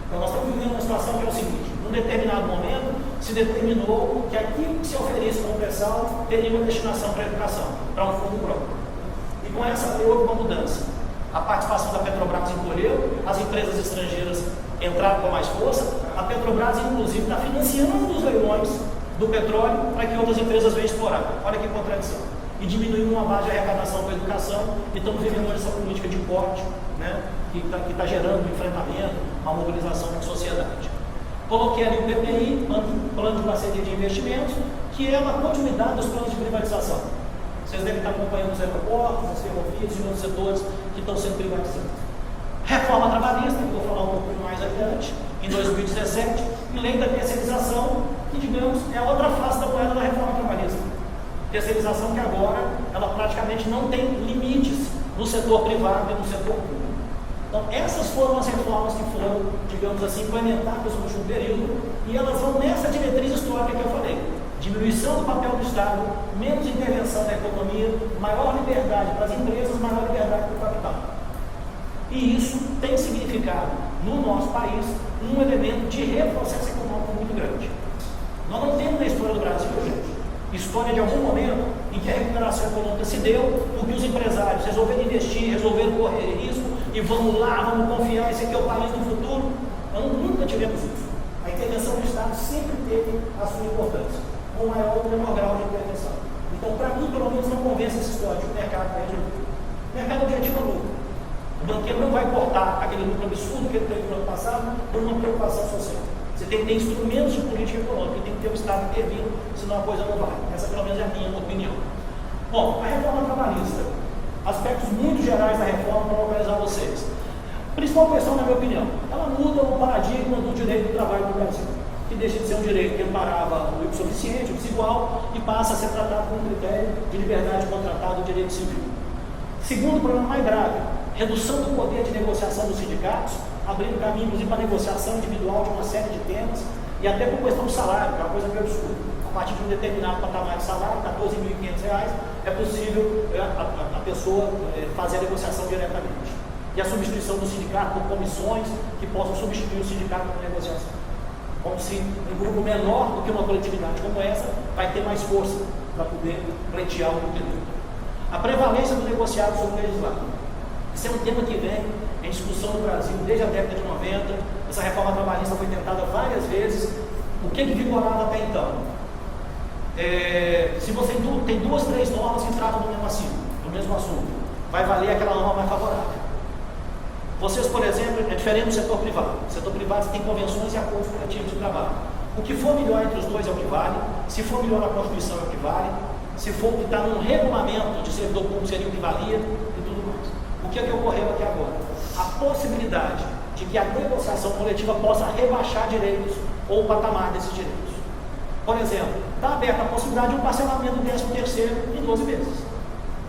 Então, nós estamos vivendo uma situação que é o seguinte: num determinado momento, se determinou que aquilo que se oferece como pré-sal teria uma destinação para a educação, para um fundo próprio. E com essa lei houve uma mudança. A participação da Petrobras encolheu, as empresas estrangeiras entraram com mais força, a Petrobras, inclusive, está financiando os leilões do petróleo para que outras empresas venham explorar. Olha que contradição. E diminuindo uma base de arrecadação para a educação, e estamos vivendo essa política de corte, né, que está gerando um enfrentamento, uma mobilização da sociedade. Coloquei ali o PPI, Plano de Parceria de Investimentos, que é uma continuidade dos planos de privatização. Vocês devem estar acompanhando os aeroportos, as ferrovias e outros setores que estão sendo privatizados. Reforma trabalhista, que vou falar um pouco mais adiante, em 2017, e lei da terceirização, que, digamos, é outra face da moeda da reforma trabalhista. Terceirização que agora, ela praticamente não tem limites no setor privado e no setor público. Então, essas foram as reformas que foram, digamos assim, implementadas no último período, e elas vão nessa diretriz histórica que eu falei. Diminuição do papel do Estado, menos intervenção na economia, maior liberdade para as empresas, maior liberdade para o capital. E isso tem significado, no nosso país, um elemento de retrocesso econômico muito grande. Nós não temos na história do Brasil, gente, história de algum momento em que a recuperação econômica se deu porque os empresários resolveram investir, resolveram correr risco e vamos lá, vamos confiar, esse aqui é o país do futuro. Nós nunca tivemos isso. A intervenção do Estado sempre teve a sua importância, com maior ou menor grau de intervenção. Então, para mim, pelo menos, não convence essa história de que o mercado perde lucro. O mercado objetivo é lucro. O banqueiro não vai cortar aquele lucro absurdo que ele teve no ano passado por uma preocupação social. Você tem que ter instrumentos de política econômica, tem que ter o Estado intervindo, senão a coisa não vai. Essa, pelo menos, é a minha opinião. Bom, a reforma trabalhista. Aspectos muito gerais da reforma para localizar vocês. A principal questão, na minha opinião, ela muda o paradigma do direito do trabalho no Brasil, que deixa de ser um direito que amparava o suficiente, o desigual, e passa a ser tratado com um critério de liberdade contratada do direito civil. Segundo problema mais grave, redução do poder de negociação dos sindicatos, abrindo caminho, inclusive, para negociação individual de uma série de temas, e até por questão do salário, que é uma coisa meio absurda. A partir de um determinado patamar de salário, R$14.500, é possível a pessoa fazer a negociação diretamente. E a substituição do sindicato por comissões que possam substituir o sindicato por negociação. Como se um grupo menor do que uma coletividade como essa vai ter mais força para poder pleitear o conteúdo. A prevalência do negociado sobre o legislado. Esse é um tema que vem em discussão no Brasil desde a década de 90. Essa reforma trabalhista foi tentada várias vezes, O que vigorava até então? Se você tem 2, 3 normas que tratam do mesmo assunto, vai valer aquela norma mais favorável. Vocês, por exemplo, é diferente do setor privado. No setor privado você tem convenções e acordos coletivos de trabalho. O que for melhor entre os dois é o que vale. Se for melhor na Constituição é o que vale. Se for o que está no regulamento de servidor público seria o que valia e tudo mais. O que é que ocorreu aqui agora? A possibilidade de que a negociação coletiva possa rebaixar direitos ou o patamar desses direitos. Por exemplo, está aberta a possibilidade de um parcelamento do 13º em 12 vezes.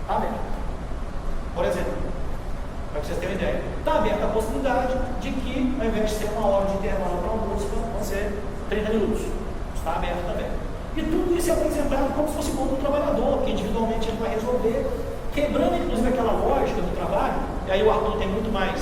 Está aberto. Por exemplo, para que vocês tenham uma ideia, está aberta a possibilidade de que, ao invés de ser uma hora de intervalo para almoço, vão ser 30 minutos. Está aberto também. E tudo isso é apresentado como se fosse bom do trabalhador, que individualmente ele vai resolver, quebrando inclusive aquela lógica do trabalho. E aí o Arthur tem muito mais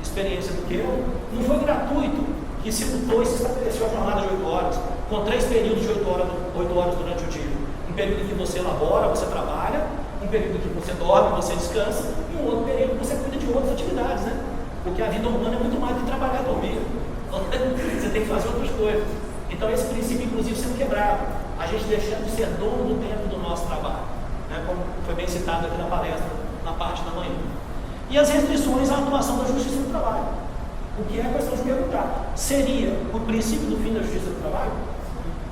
experiência do que eu. Não foi gratuito que se lutou e se estabeleceu a jornada de 8 horas, com 3 períodos de 8 horas durante o dia. Um período em que você elabora, você trabalha, um período em que você dorme, você descansa, e um outro período que você cuida de outras atividades, né? Porque a vida humana é muito mais do que trabalhar e dormir. Você tem que fazer outras coisas. Então esse princípio, inclusive, sendo quebrado, a gente deixando de ser dono do tempo do nosso trabalho, né? Como foi bem citado aqui na palestra, na parte da manhã. E as restrições à atuação da Justiça do Trabalho. O que é a questão de perguntar? Seria o princípio do fim da Justiça do Trabalho?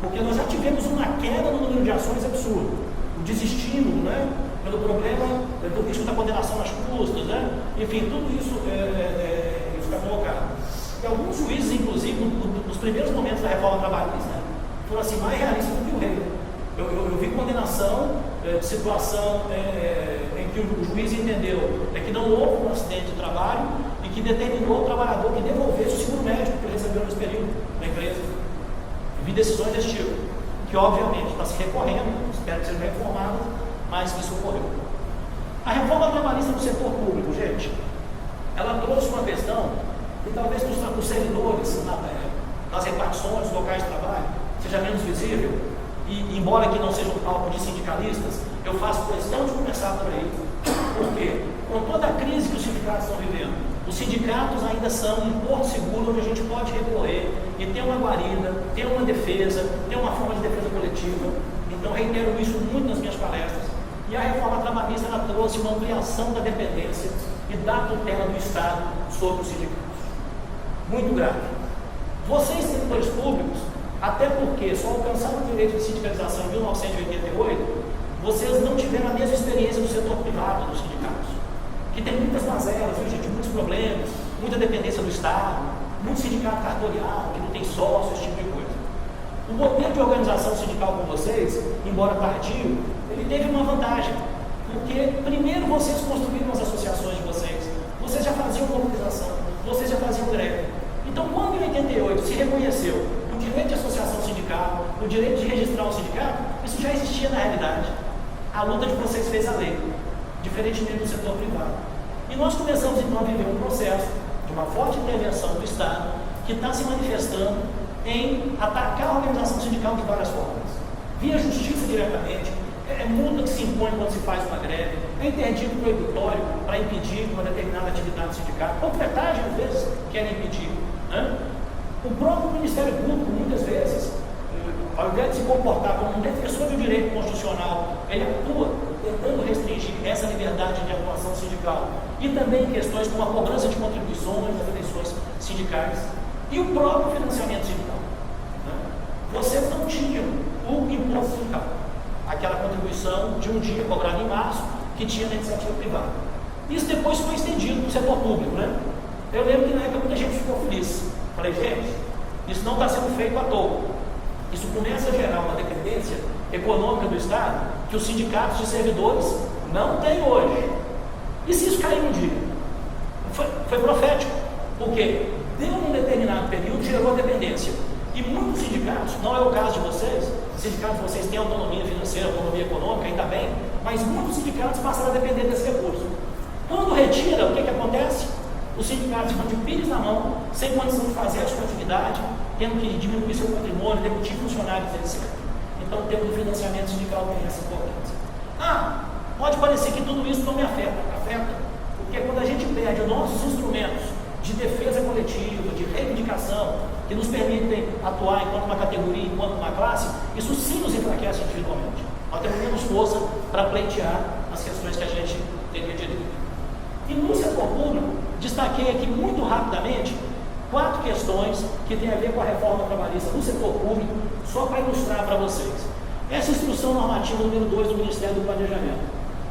Porque nós já tivemos uma queda no número de ações absurdo, o desestímulo, né? Pelo problema do risco da condenação nas custas, né? Enfim, tudo isso fica colocado. E alguns juízes, inclusive, nos primeiros momentos da reforma trabalhista, foram assim, mais realistas do que o rei. Eu vi condenação de situação em que o juiz entendeu que não houve um acidente de trabalho e que determinou o trabalhador que devolvesse o seguro médico que ele recebeu nesse período na empresa. Eu vi decisões desse tipo, que obviamente está se recorrendo, espero que sejam reformadas, mas isso ocorreu. A reforma trabalhista do setor público, gente, ela trouxe uma questão que talvez para os servidores, nas repartições, nos locais de trabalho, seja menos visível, e embora aqui não seja um palco de sindicalistas, eu faço questão de começar por aí. Por quê? Com toda a crise que os sindicatos estão vivendo, os sindicatos ainda são um porto seguro onde a gente pode recorrer e ter uma guarida, ter uma defesa, ter uma forma de defesa coletiva. Então, reitero isso muito nas minhas palestras. E a reforma trabalhista ela trouxe uma ampliação da dependência e da tutela do Estado sobre os sindicatos. Muito grave. Vocês, servidores públicos, até porque só alcançaram o direito de sindicalização em 1988, vocês não tiveram a mesma experiência do setor privado dos sindicatos, que tem muitas mazelas, viu, gente, muitos problemas, muita dependência do Estado, muito sindicato cartorial, que não tem sócio, esse tipo de coisa. O modelo de organização sindical com vocês, embora tardio, ele teve uma vantagem, porque primeiro vocês construíram as associações de vocês já faziam mobilização, vocês já faziam greve. Então, quando em 88 se reconheceu o direito de associação sindical, o direito de registrar um sindicato, isso já existia na realidade. A luta de vocês fez a lei, diferentemente do setor privado. E nós começamos então a viver um processo de uma forte intervenção do Estado que está se manifestando em atacar a organização sindical de várias formas. Via justiça diretamente, multa que se impõe quando se faz uma greve, interdito proibitório para impedir uma determinada atividade sindical, panfletagem às vezes querem impedir. Né? O próprio Ministério Público, muitas vezes, ao invés de se comportar como um defensor do direito constitucional, ele atua tentando restringir essa liberdade de atuação sindical e também em questões como a cobrança de contribuições nas eleições sindicais e o próprio financiamento sindical. Né? Vocês não tinham o imposto sindical, aquela contribuição de um dia cobrada em março que tinha na iniciativa privada. Isso depois foi estendido no setor público, né? Eu lembro que na época muita gente ficou feliz. Falei, gente, isso não está sendo feito à toa. Isso começa a gerar uma dependência econômica do Estado que os sindicatos de servidores não têm hoje. E se isso cair um dia? Foi profético. Por quê? Deu um determinado período, gerou dependência. E muitos sindicatos, não é o caso de vocês, os sindicatos de vocês têm autonomia financeira, autonomia econômica, ainda bem, mas muitos sindicatos passaram a depender desse recurso. Quando retira, o que acontece? Os sindicatos ficam de pires na mão, sem condição de fazer a sua atividade, tendo que diminuir seu patrimônio, demitir funcionários, etc. Então, o tempo do financiamento sindical tem essa importância. Pode parecer que tudo isso não me afeta. Afeta. Porque quando a gente perde os nossos instrumentos de defesa coletiva, de reivindicação, que nos permitem atuar enquanto uma categoria, enquanto uma classe, isso sim nos enfraquece individualmente. Nós temos menos força para pleitear as questões que a gente teria direito. E no setor público, destaquei aqui muito rapidamente 4 questões que têm a ver com a reforma trabalhista no setor público, só para ilustrar para vocês. Essa instrução normativa número 2 do Ministério do Planejamento,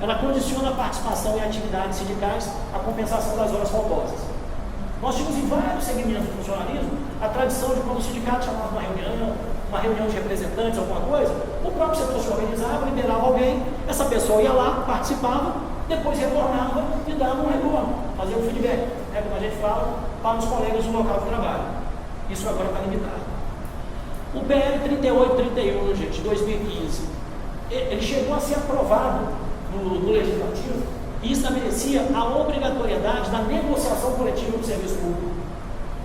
ela condiciona a participação em atividades sindicais à compensação das horas faltosas. Nós tínhamos em vários segmentos do funcionalismo a tradição de quando o sindicato chamava uma reunião de representantes, alguma coisa, o próprio setor se organizava, liberava alguém, essa pessoa ia lá, participava, depois retornava e dava um retorno, fazia um feedback, né, como a gente fala, para os colegas do local de trabalho. Isso agora está limitado. O PL 3831, gente, de 2015, ele chegou a ser aprovado no Legislativo e estabelecia a obrigatoriedade da negociação coletiva do serviço público,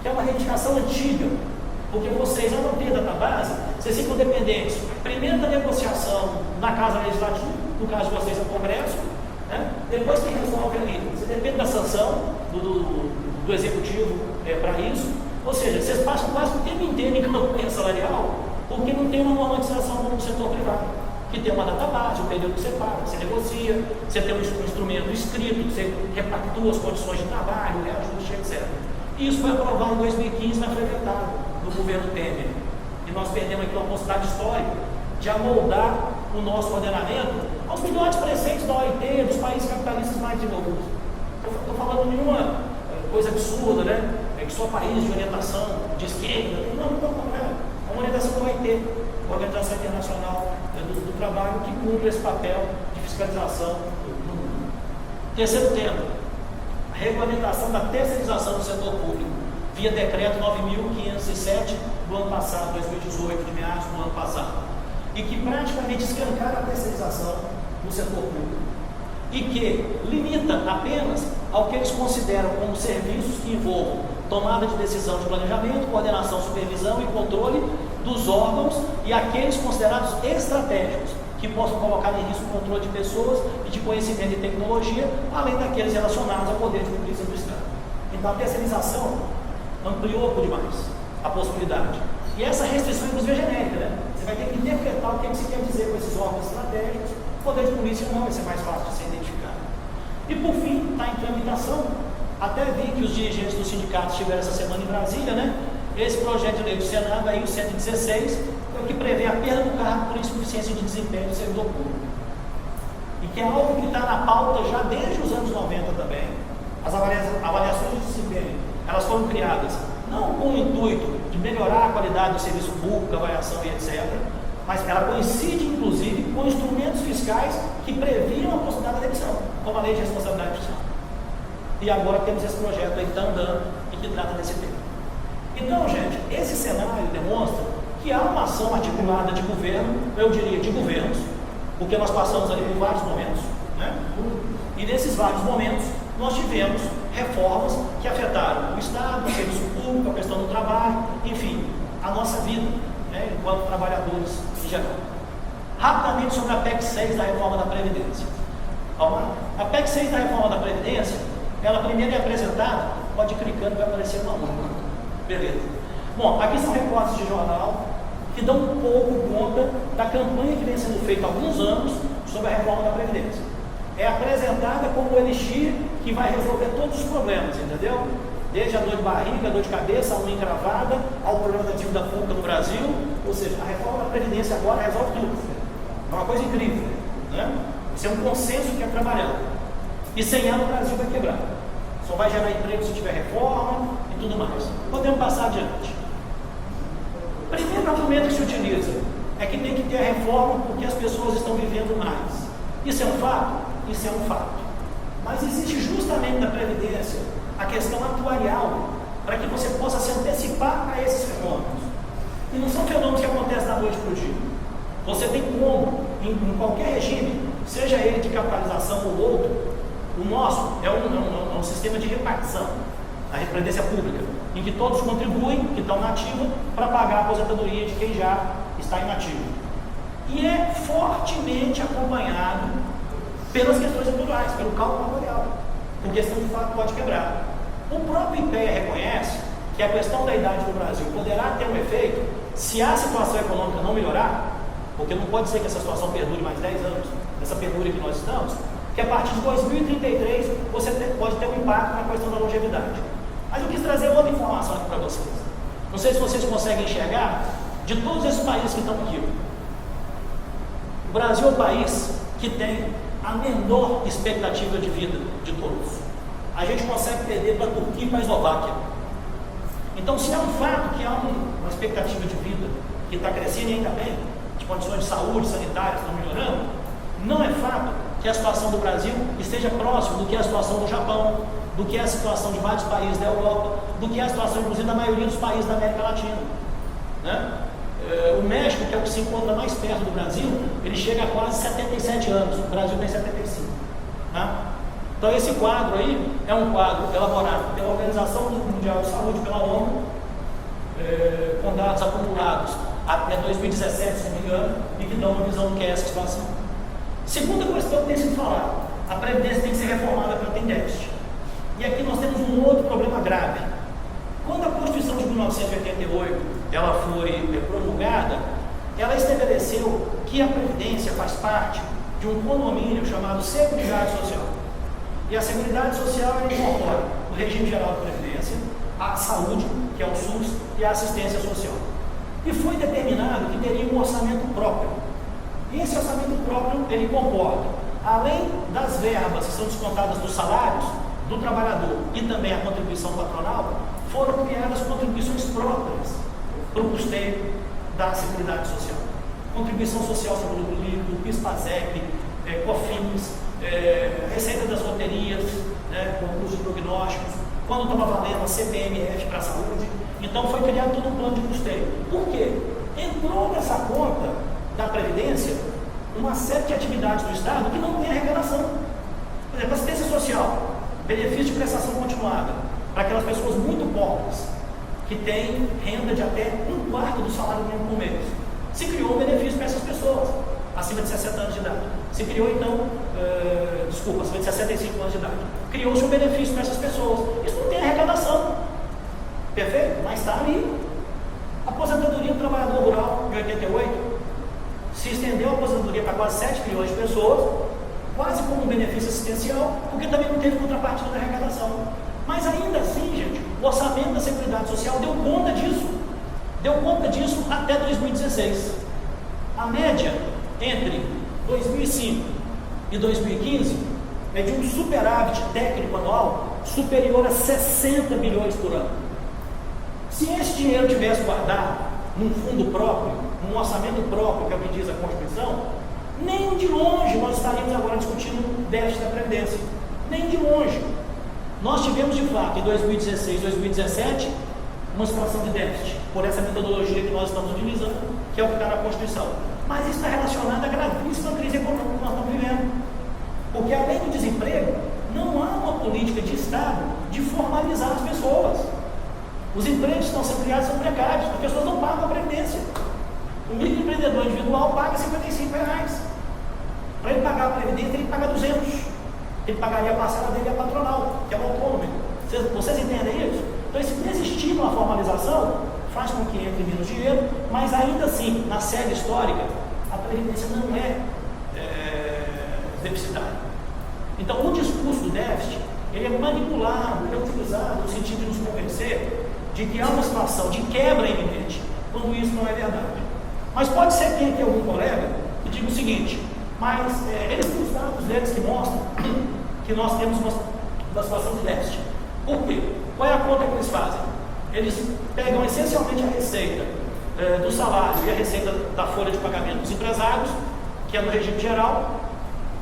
que é uma reivindicação antiga, porque vocês, ao não ter database, vocês ficam dependentes, primeiro da negociação na Casa Legislativa, no caso de vocês é o Congresso, né? Depois que resolve ali, você depende da sanção do Executivo para isso, ou seja, vocês passam quase o tempo inteiro em campanha salarial, porque não tem uma normatização como no setor privado, que tem uma database, um período que você paga, você negocia, você tem um instrumento escrito, você repactua as condições de trabalho, reajuste, etc. Isso foi aprovado em 2015, mas foi vetado no governo Temer. E nós perdemos aqui uma oportunidade histórica de amoldar o nosso ordenamento aos melhores preceitos da OIT, dos países capitalistas mais desenvolvidos. Estou falando de nenhuma coisa absurda, né? É que só países de orientação de esquerda. Não, é uma orientação da OIT, Organização Internacional do Trabalho, que cumpre esse papel de fiscalização no mundo. Terceiro tema, a regulamentação da terceirização do setor público, via decreto 9.507 do ano passado, 2018, de meados do ano passado, e que praticamente escancara a terceirização no setor público, e que limita apenas ao que eles consideram como serviços que envolvam tomada de decisão de planejamento, coordenação, supervisão e controle dos órgãos e aqueles considerados estratégicos, que possam colocar em risco o controle de pessoas e de conhecimento e tecnologia, além daqueles relacionados ao poder de polícia do Estado. Então a terceirização ampliou por demais a possibilidade. E essa restrição, inclusive, é genérica, né? Você vai ter que interpretar o que se quer dizer com esses órgãos estratégicos. O poder de polícia não vai ser mais fácil de ser identificado. E por fim, está em tramitação. Até vi que os dirigentes dos sindicatos estiveram essa semana em Brasília, né? Esse projeto de lei do Senado, aí o 116, é o que prevê a perda do cargo por insuficiência de desempenho do servidor público. E que é algo que está na pauta já desde os anos 90 também. As avaliações de desempenho, elas foram criadas não com o intuito de melhorar a qualidade do serviço público, avaliação e etc., mas ela coincide, inclusive, com instrumentos fiscais que previam a possibilidade da demissão, como a Lei de Responsabilidade Fiscal. E agora temos esse projeto aí que está andando e que trata desse tema. Então, gente, esse cenário demonstra que há uma ação articulada de governo, eu diria de governos, porque nós passamos ali por vários momentos, né? E nesses vários momentos nós tivemos reformas que afetaram o Estado, o serviço público, a questão do trabalho, enfim, a nossa vida, né, enquanto trabalhadores em geral. Rapidamente sobre a PEC 6 da reforma da Previdência. A PEC 6 da reforma da Previdência, ela primeiro é apresentada, pode ir clicando, vai aparecer uma mão. Beleza. Bom, aqui são recortes de jornal que dão um pouco conta da campanha que vem sendo feita há alguns anos sobre a reforma da Previdência. É apresentada como o elixir que vai resolver todos os problemas, entendeu? Desde a dor de barriga, a dor de cabeça, a unha encravada, ao problema da dívida pública no Brasil. Ou seja, a reforma da Previdência agora resolve tudo. É uma coisa incrível, né? Isso é um consenso que é trabalhado. E sem ela o Brasil vai quebrar. Só vai gerar emprego se tiver reforma e tudo mais. Podemos passar adiante. O primeiro argumento que se utiliza é que tem que ter a reforma porque as pessoas estão vivendo mais. Isso é um fato? Isso é um fato. Mas existe justamente na Previdência a questão atuarial para que você possa se antecipar a esses fenômenos. E não são fenômenos que acontecem da noite para o dia. Você tem como, em qualquer regime, seja ele de capitalização ou outro, o nosso é um sistema de repartição, a Previdência Pública, em que todos contribuem, que estão na ativa, para pagar a aposentadoria de quem já está inativo. E é fortemente acompanhado pelas questões atuais, pelo cálculo atuarial, porque senão de fato pode quebrar. O próprio IPEA reconhece que a questão da idade no Brasil poderá ter um efeito se a situação econômica não melhorar, porque não pode ser que essa situação perdure mais 10 anos, essa penúria que nós estamos, que a partir de 2033 você pode ter um impacto na questão da longevidade. Mas eu quis trazer outra informação aqui para vocês. Não sei se vocês conseguem enxergar, de todos esses países que estão aqui, o Brasil é o país que tem a menor expectativa de vida de todos. A gente consegue perder para a Turquia e para a Eslováquia. Então, se é um fato que há uma expectativa de vida que está crescendo e ainda bem, as condições de saúde sanitárias estão melhorando, não é fato que a situação do Brasil esteja próximo do que é a situação do Japão, do que é a situação de vários países da Europa, do que é a situação, inclusive, da maioria dos países da América Latina. Né? O México, que é o que se encontra mais perto do Brasil, ele chega a quase 77 anos, o Brasil tem 75. Né? Então esse quadro aí é um quadro elaborado pela Organização Mundial de Saúde, pela ONU, com dados acumulados até 2017, se não me engano, e que dão uma visão do que é essa situação. Segunda questão que tem sido falada, a Previdência tem que ser reformada porque ela tem déficit. E aqui nós temos um outro problema grave. Quando a Constituição de 1988 ela foi promulgada, ela estabeleceu que a Previdência faz parte de um condomínio chamado Seguridade Social. E a Seguridade Social incorpora o regime geral de Previdência, a saúde, que é o SUS, e a assistência social. E foi determinado que teria um orçamento próprio. E esse orçamento próprio, ele comporta, além das verbas que são descontadas dos salários do trabalhador e também a contribuição patronal, foram criadas contribuições próprias para o custeio da Seguridade Social. Contribuição Social sobre o lucro líquido, PIS/PASEP, COFINS, receita das loterias, concursos prognósticos, quando estava valendo a CPMF para a saúde. Então foi criado todo um plano de custeio. Por quê? Entrou nessa conta da Previdência uma série de atividades do Estado que não tem arrecadação. Por exemplo, assistência social, benefício de prestação continuada, para aquelas pessoas muito pobres, que têm renda de até 1/4 do salário mínimo por mês. Se criou um benefício para essas pessoas, acima de 60 anos de idade. Se criou, então, acima de 65 anos de idade. Criou-se um benefício para essas pessoas. Isso não tem arrecadação. Perfeito? Mas está ali. A aposentadoria do trabalhador rural, de 88, se estendeu a aposentadoria para quase 7 milhões de pessoas, quase como um benefício assistencial, porque também não teve contrapartida da arrecadação. Mas ainda assim, gente, o orçamento da Seguridade Social deu conta disso. Deu conta disso até 2016. A média entre 2005 e 2015 é de um superávit técnico anual superior a 60 bilhões por ano. Se esse dinheiro tivesse guardado num fundo próprio, num orçamento próprio, que é o que diz a Constituição, nem de longe nós estaríamos agora discutindo o déficit da Previdência. Nem de longe. Nós tivemos, de fato, em 2016, 2017, uma situação de déficit, por essa metodologia que nós estamos utilizando, que é o que está na Constituição. Mas isso está relacionado à gravíssima crise econômica que nós estamos vivendo. Porque, além do desemprego, não há uma política de Estado de formalizar as pessoas. Os empregos que estão sendo criados são precários, as pessoas não pagam a Previdência. O microempreendedor individual paga R$55. Para ele pagar a Previdência, ele paga 200. Ele pagaria a parcela dele a patronal, que é o autônomo. Vocês entendem isso? Então, esse desestímulo à formalização faz com que entre menos dinheiro, mas ainda assim, na série histórica, a Previdência não é deficitária. Então, o discurso do déficit, ele é manipulado, ele é utilizado no sentido de nos convencer de que há uma situação de quebra iminente, quando isso não é verdade. Mas pode ser que tenha aqui algum colega que diga o seguinte, mas eles têm os dados deles que mostram que nós temos uma situação de déficit. Por quê? Qual é a conta que eles fazem? Eles pegam essencialmente a receita do salário e a receita da folha de pagamento dos empresários, que é no regime geral,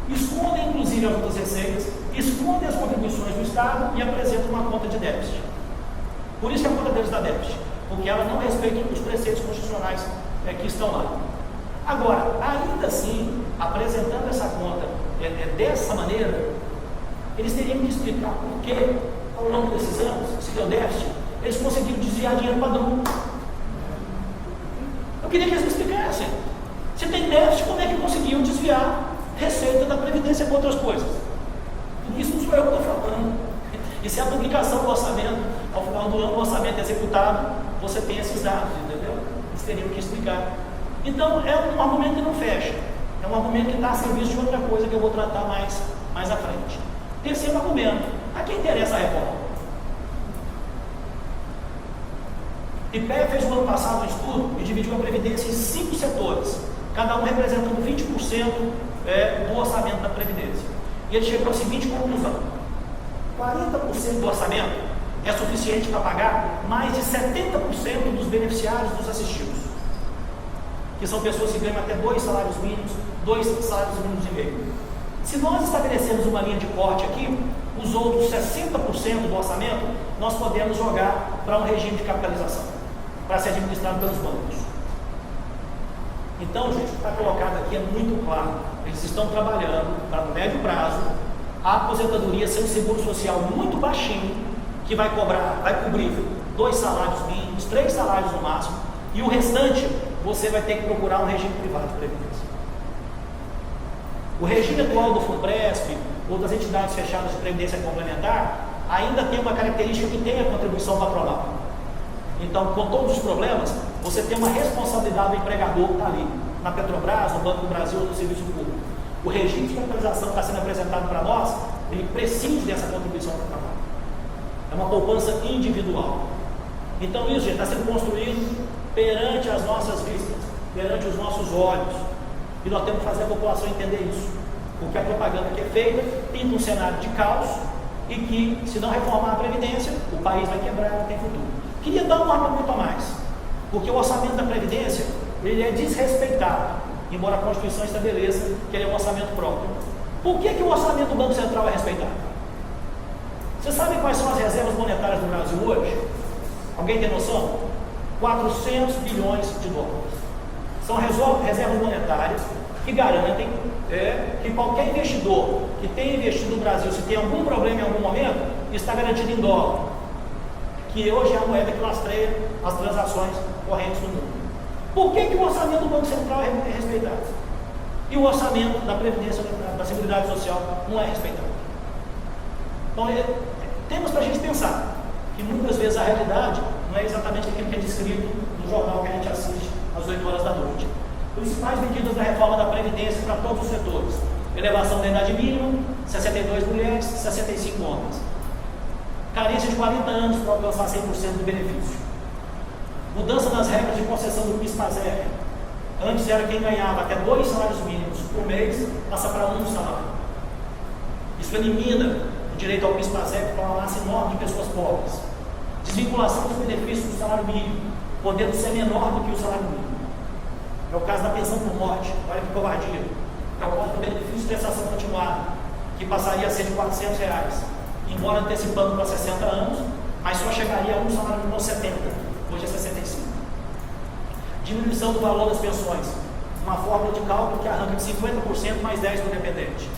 escondem inclusive as outras receitas, escondem as contribuições do Estado e apresentam uma conta de déficit. Por isso que a conta deles dá déficit, porque ela não respeita os preceitos constitucionais que estão lá. Agora, ainda assim, apresentando essa conta dessa maneira, eles teriam que explicar por que, ao longo desses anos, se deu déficit, eles conseguiram desviar dinheiro padrão. Eu queria que eles me explicassem. Se tem déficit, como é que conseguiam desviar receita da Previdência para outras coisas? Isso não sou eu que estou falando. Isso é a publicação do orçamento. Ao final do ano, o orçamento executado, você tem esses dados, entendeu? Eles teriam que explicar. Então, é um argumento que não fecha. É um argumento que está a serviço de outra coisa que eu vou tratar mais à frente. Terceiro argumento. A quem interessa a reforma? IPEA fez no ano passado um estudo e dividiu a Previdência em 5 setores, cada um representando 20% do orçamento da Previdência. E ele chegou à seguinte conclusão: 40% do orçamento é suficiente para pagar mais de 70% dos beneficiários dos assistidos, que são pessoas que ganham até 2 salários mínimos, 2 salários mínimos e meio. Se nós estabelecemos uma linha de corte aqui, os outros 60% do orçamento nós podemos jogar para um regime de capitalização, para ser administrado pelos bancos. Então, gente, o que está colocado aqui é muito claro. Eles estão trabalhando para, no médio prazo, a aposentadoria ser um seguro social muito baixinho, que vai cobrir 2 salários mínimos, 3 salários no máximo, e o restante você vai ter que procurar um regime privado de previdência. O regime atual do FUNPRESP ou das entidades fechadas de previdência complementar ainda tem uma característica que tem a contribuição patronal. Então, com todos os problemas, você tem uma responsabilidade do empregador que está ali, na Petrobras, no Banco do Brasil ou no Serviço Público. O regime de capitalização que está sendo apresentado para nós, ele precisa dessa contribuição patronal. É uma poupança individual. Então, isso, gente, está sendo construído perante as nossas vistas, perante os nossos olhos. E nós temos que fazer a população entender isso. Porque a propaganda que é feita pinta um cenário de caos e que, se não reformar a Previdência, o país vai quebrar e não tem futuro. Queria dar um argumento a mais, porque o orçamento da Previdência ele é desrespeitado, embora a Constituição estabeleça que ele é um orçamento próprio. Por que o orçamento do Banco Central é respeitado? Vocês sabem quais são as reservas monetárias do Brasil hoje? Alguém tem noção? 400 bilhões de dólares. São reservas monetárias que garantem que qualquer investidor que tenha investido no Brasil, se tem algum problema em algum momento, está garantido em dólar, que hoje é a moeda que lastreia as transações correntes do mundo. Por que o orçamento do Banco Central é respeitado? E o orçamento da Previdência, da Seguridade Social, não é respeitado? Então, temos para a gente pensar que muitas vezes a realidade não é exatamente aquilo que é descrito no jornal que a gente assiste às 8 horas da noite. Principais medidas da reforma da Previdência para todos os setores: elevação da idade mínima, 62 mulheres, 65 homens. Carência de 40 anos para alcançar 100% do benefício. Mudança nas regras de concessão do PIS/PASEC. Antes era quem ganhava até 2 salários mínimos por mês, passa para 1 salário. Isso elimina o direito ao PIS/PASEC para uma massa enorme de pessoas pobres. Desvinculação dos benefícios do salário mínimo, podendo ser menor do que o salário mínimo. É o caso da pensão por morte, olha que covardia. É o caso do benefício de prestação continuada, que passaria a ser de R$400, embora antecipando para 60 anos, mas só chegaria a um salário mínimo aos 70, hoje é 65. Diminuição do valor das pensões, uma fórmula de cálculo que arranca de 50% mais 10% do dependente.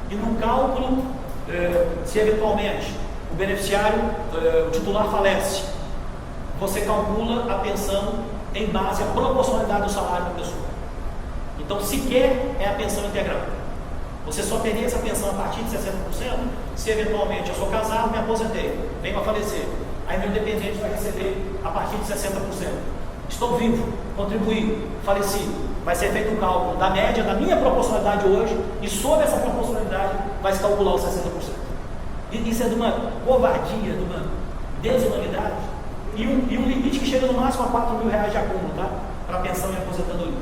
E no cálculo, se eventualmente o beneficiário, o titular falece, você calcula a pensão em base à proporcionalidade do salário da pessoa. Então, sequer é a pensão integral. Você só teria essa pensão a partir de 60% se eventualmente eu sou casado, me aposentei, venho a falecer. Aí meu dependente vai receber a partir de 60%. Estou vivo, contribuí, faleci. Vai ser feito um cálculo da média da minha proporcionalidade hoje e sobre essa proporcionalidade vai se calcular os 60%. E isso é de uma covardia, de uma desumanidade e um limite que chega no máximo a R$4.000 de acúmulo, tá? Para pensão e aposentadoria.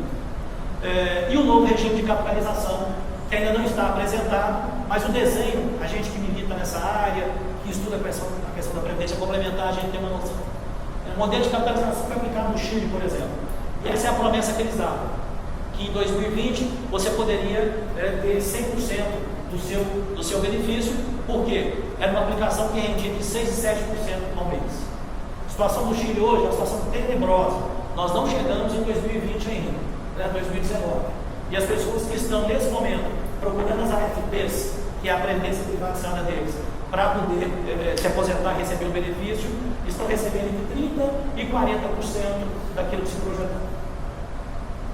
E o novo regime de capitalização, que ainda não está apresentado, mas o desenho, a gente que milita nessa área, que estuda a questão da previdência complementar, a gente tem uma noção. O modelo de capitalização foi aplicado no Chile, por exemplo. E essa é a promessa que eles davam, que em 2020 você poderia ter 100% do seu benefício, porque era uma aplicação que rendia de 6% e 7% ao mês. A situação do Chile hoje é uma situação tenebrosa. Nós não chegamos em 2020 ainda, 2019. E as pessoas que estão nesse momento procurando as AFPs, que é a previdência privatizada deles, para poder se aposentar e receber o benefício, estão recebendo entre 30% e 40% daquilo que se projetou.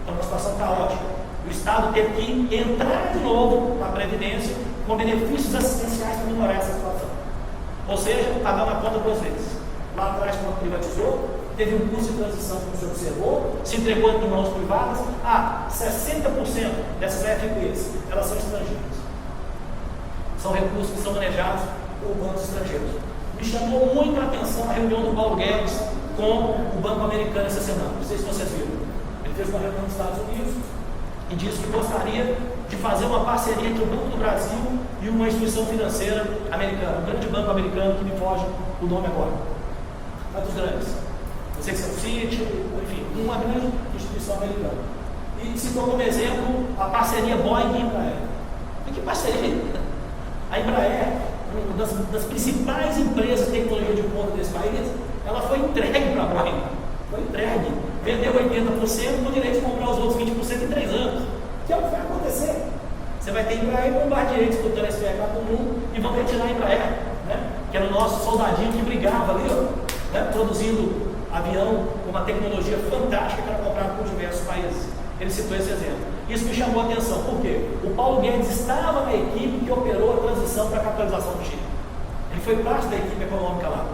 Então, uma situação caótica. O Estado teve que entrar de novo na Previdência com benefícios assistenciais para melhorar essa situação. Ou seja, pagando a conta 2 vezes. Lá atrás, quando privatizou, teve um custo de transição, como você observou, se entregou em mãos privadas. 60% dessas FPs, elas são estrangeiras. São recursos que são manejados por bancos estrangeiros. Me chamou muito a atenção a reunião do Paulo Guedes com o Banco Americano essa semana. Não sei se vocês viram. Ele fez uma reunião nos Estados Unidos e disse que gostaria de fazer uma parceria entre o Banco do Brasil e uma instituição financeira americana, um grande banco americano que me foge o nome agora. Mas dos grandes. Não sei se é o Citi, enfim, uma grande instituição americana. E citou como exemplo a parceria Boeing e Embraer. E que parceria? A Embraer, uma das principais empresas de tecnologia de ponta desse país, ela foi entregue para a Boeing. Foi entregue. Vendeu 80% com direito de comprar os outros 20% em 3 anos. Que é o que vai acontecer. Você vai ter Embraer e Bombardier disputando esse mercado do mundo e vão retirar a Embraer, né? Que era o nosso soldadinho que brigava ali, ó, né? Produzindo avião com uma tecnologia fantástica que era comprada por diversos países. Ele citou esse exemplo. Isso me chamou a atenção. Por quê? O Paulo Guedes estava na equipe que operou a transição para a capitalização do Chile. Ele foi parte da equipe econômica lá.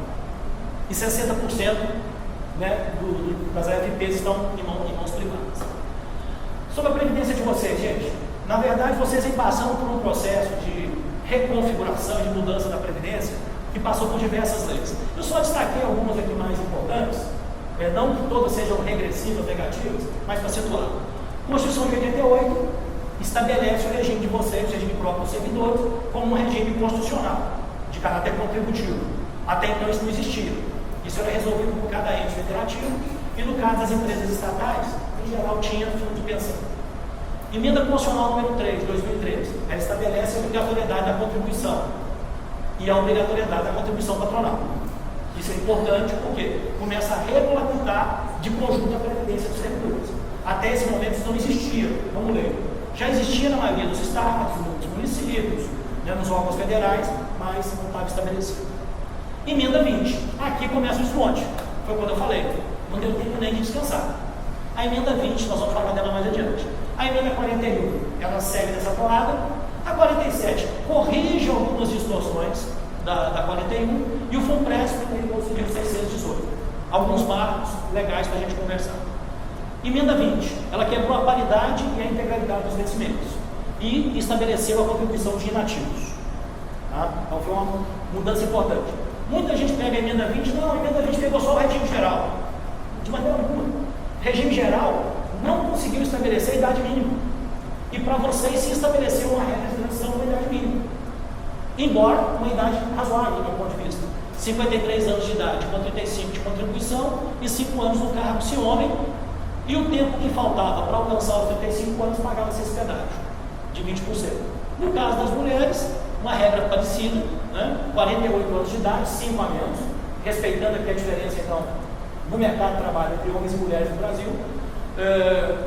E 60%, né, das AFPs estão em mãos privadas. Sobre a previdência de vocês, gente, na verdade vocês vêm passando por um processo de reconfiguração, de mudança da previdência, que passou por diversas leis. Eu só destaquei algumas aqui mais importantes, não que todas sejam regressivas, negativas, mas para situar. A Constituição de 88 estabelece o regime de vocês, o regime próprio dos servidores, como um regime constitucional, de caráter contributivo. Até então isso não existia. Isso era resolvido por cada ente federativo e, no caso das empresas estatais, em geral tinha fundo de pensão. Emenda Constitucional número 3, de 2013, ela estabelece a obrigatoriedade da contribuição e a obrigatoriedade da contribuição patronal. Isso é importante porque começa a regulamentar de conjunto a previdência dos servidores. Até esse momento isso não existia, vamos ler. Já existia na maioria dos estados, nos municípios, né, nos órgãos federais, mas não estava estabelecido. Emenda 20, aqui começa o desmonte, foi quando eu falei, não deu tempo nem de descansar. A emenda 20, nós vamos falar dela mais adiante. A emenda 41, ela segue nessa toada. A 47 corrige algumas distorções da 41 e o FUNPRESP tem o 618. Alguns marcos legais para a gente conversar. Emenda 20, ela quebrou a paridade e a integralidade dos vencimentos e estabeleceu a contribuição de inativos. Tá? Então foi uma mudança importante. Muita gente pega a emenda 20, não, a emenda 20 pegou só o regime geral. De maneira alguma. Regime geral não conseguiu estabelecer a idade mínima. E para vocês se estabeleceu uma regra de transição com a idade mínima. Embora uma idade razoável, do meu ponto de vista. 53 anos de idade com 35 de contribuição e 5 anos no cargo se homem. E o tempo que faltava para alcançar os 35 anos pagava-se esse pedágio, de 20%. No caso das mulheres, uma regra parecida, né? 48 anos de idade, 5 a menos, respeitando aqui a diferença, então, no mercado de trabalho entre homens e mulheres no Brasil,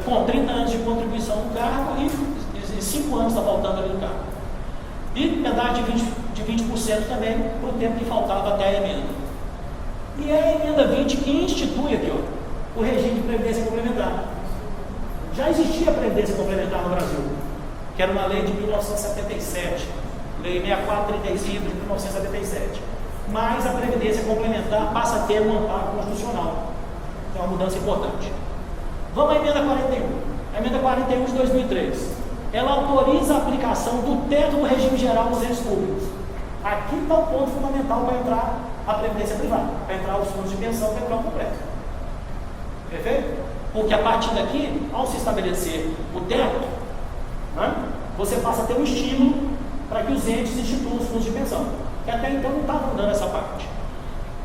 com 30 anos de contribuição no cargo e 5 anos está faltando ali no cargo. E pedágio de 20% também para o tempo que faltava até a emenda. E é a emenda 20 que institui aqui, ó, o regime de previdência complementar. Já existia a previdência complementar no Brasil, que era uma lei de 1977, lei 6435 de 1977. Mas a previdência complementar passa a ter um amparo constitucional. É uma mudança importante. Vamos à emenda 41. A emenda 41 de 2003. Ela autoriza a aplicação do teto do regime geral dos entes públicos. Aqui está o ponto fundamental para entrar a previdência privada, para entrar os fundos de pensão, para entrar o completo. Perfeito? Porque a partir daqui, ao se estabelecer o teto, né, você passa a ter um estímulo para que os entes instituam os fundos de pensão, que até então não estavam dando essa parte.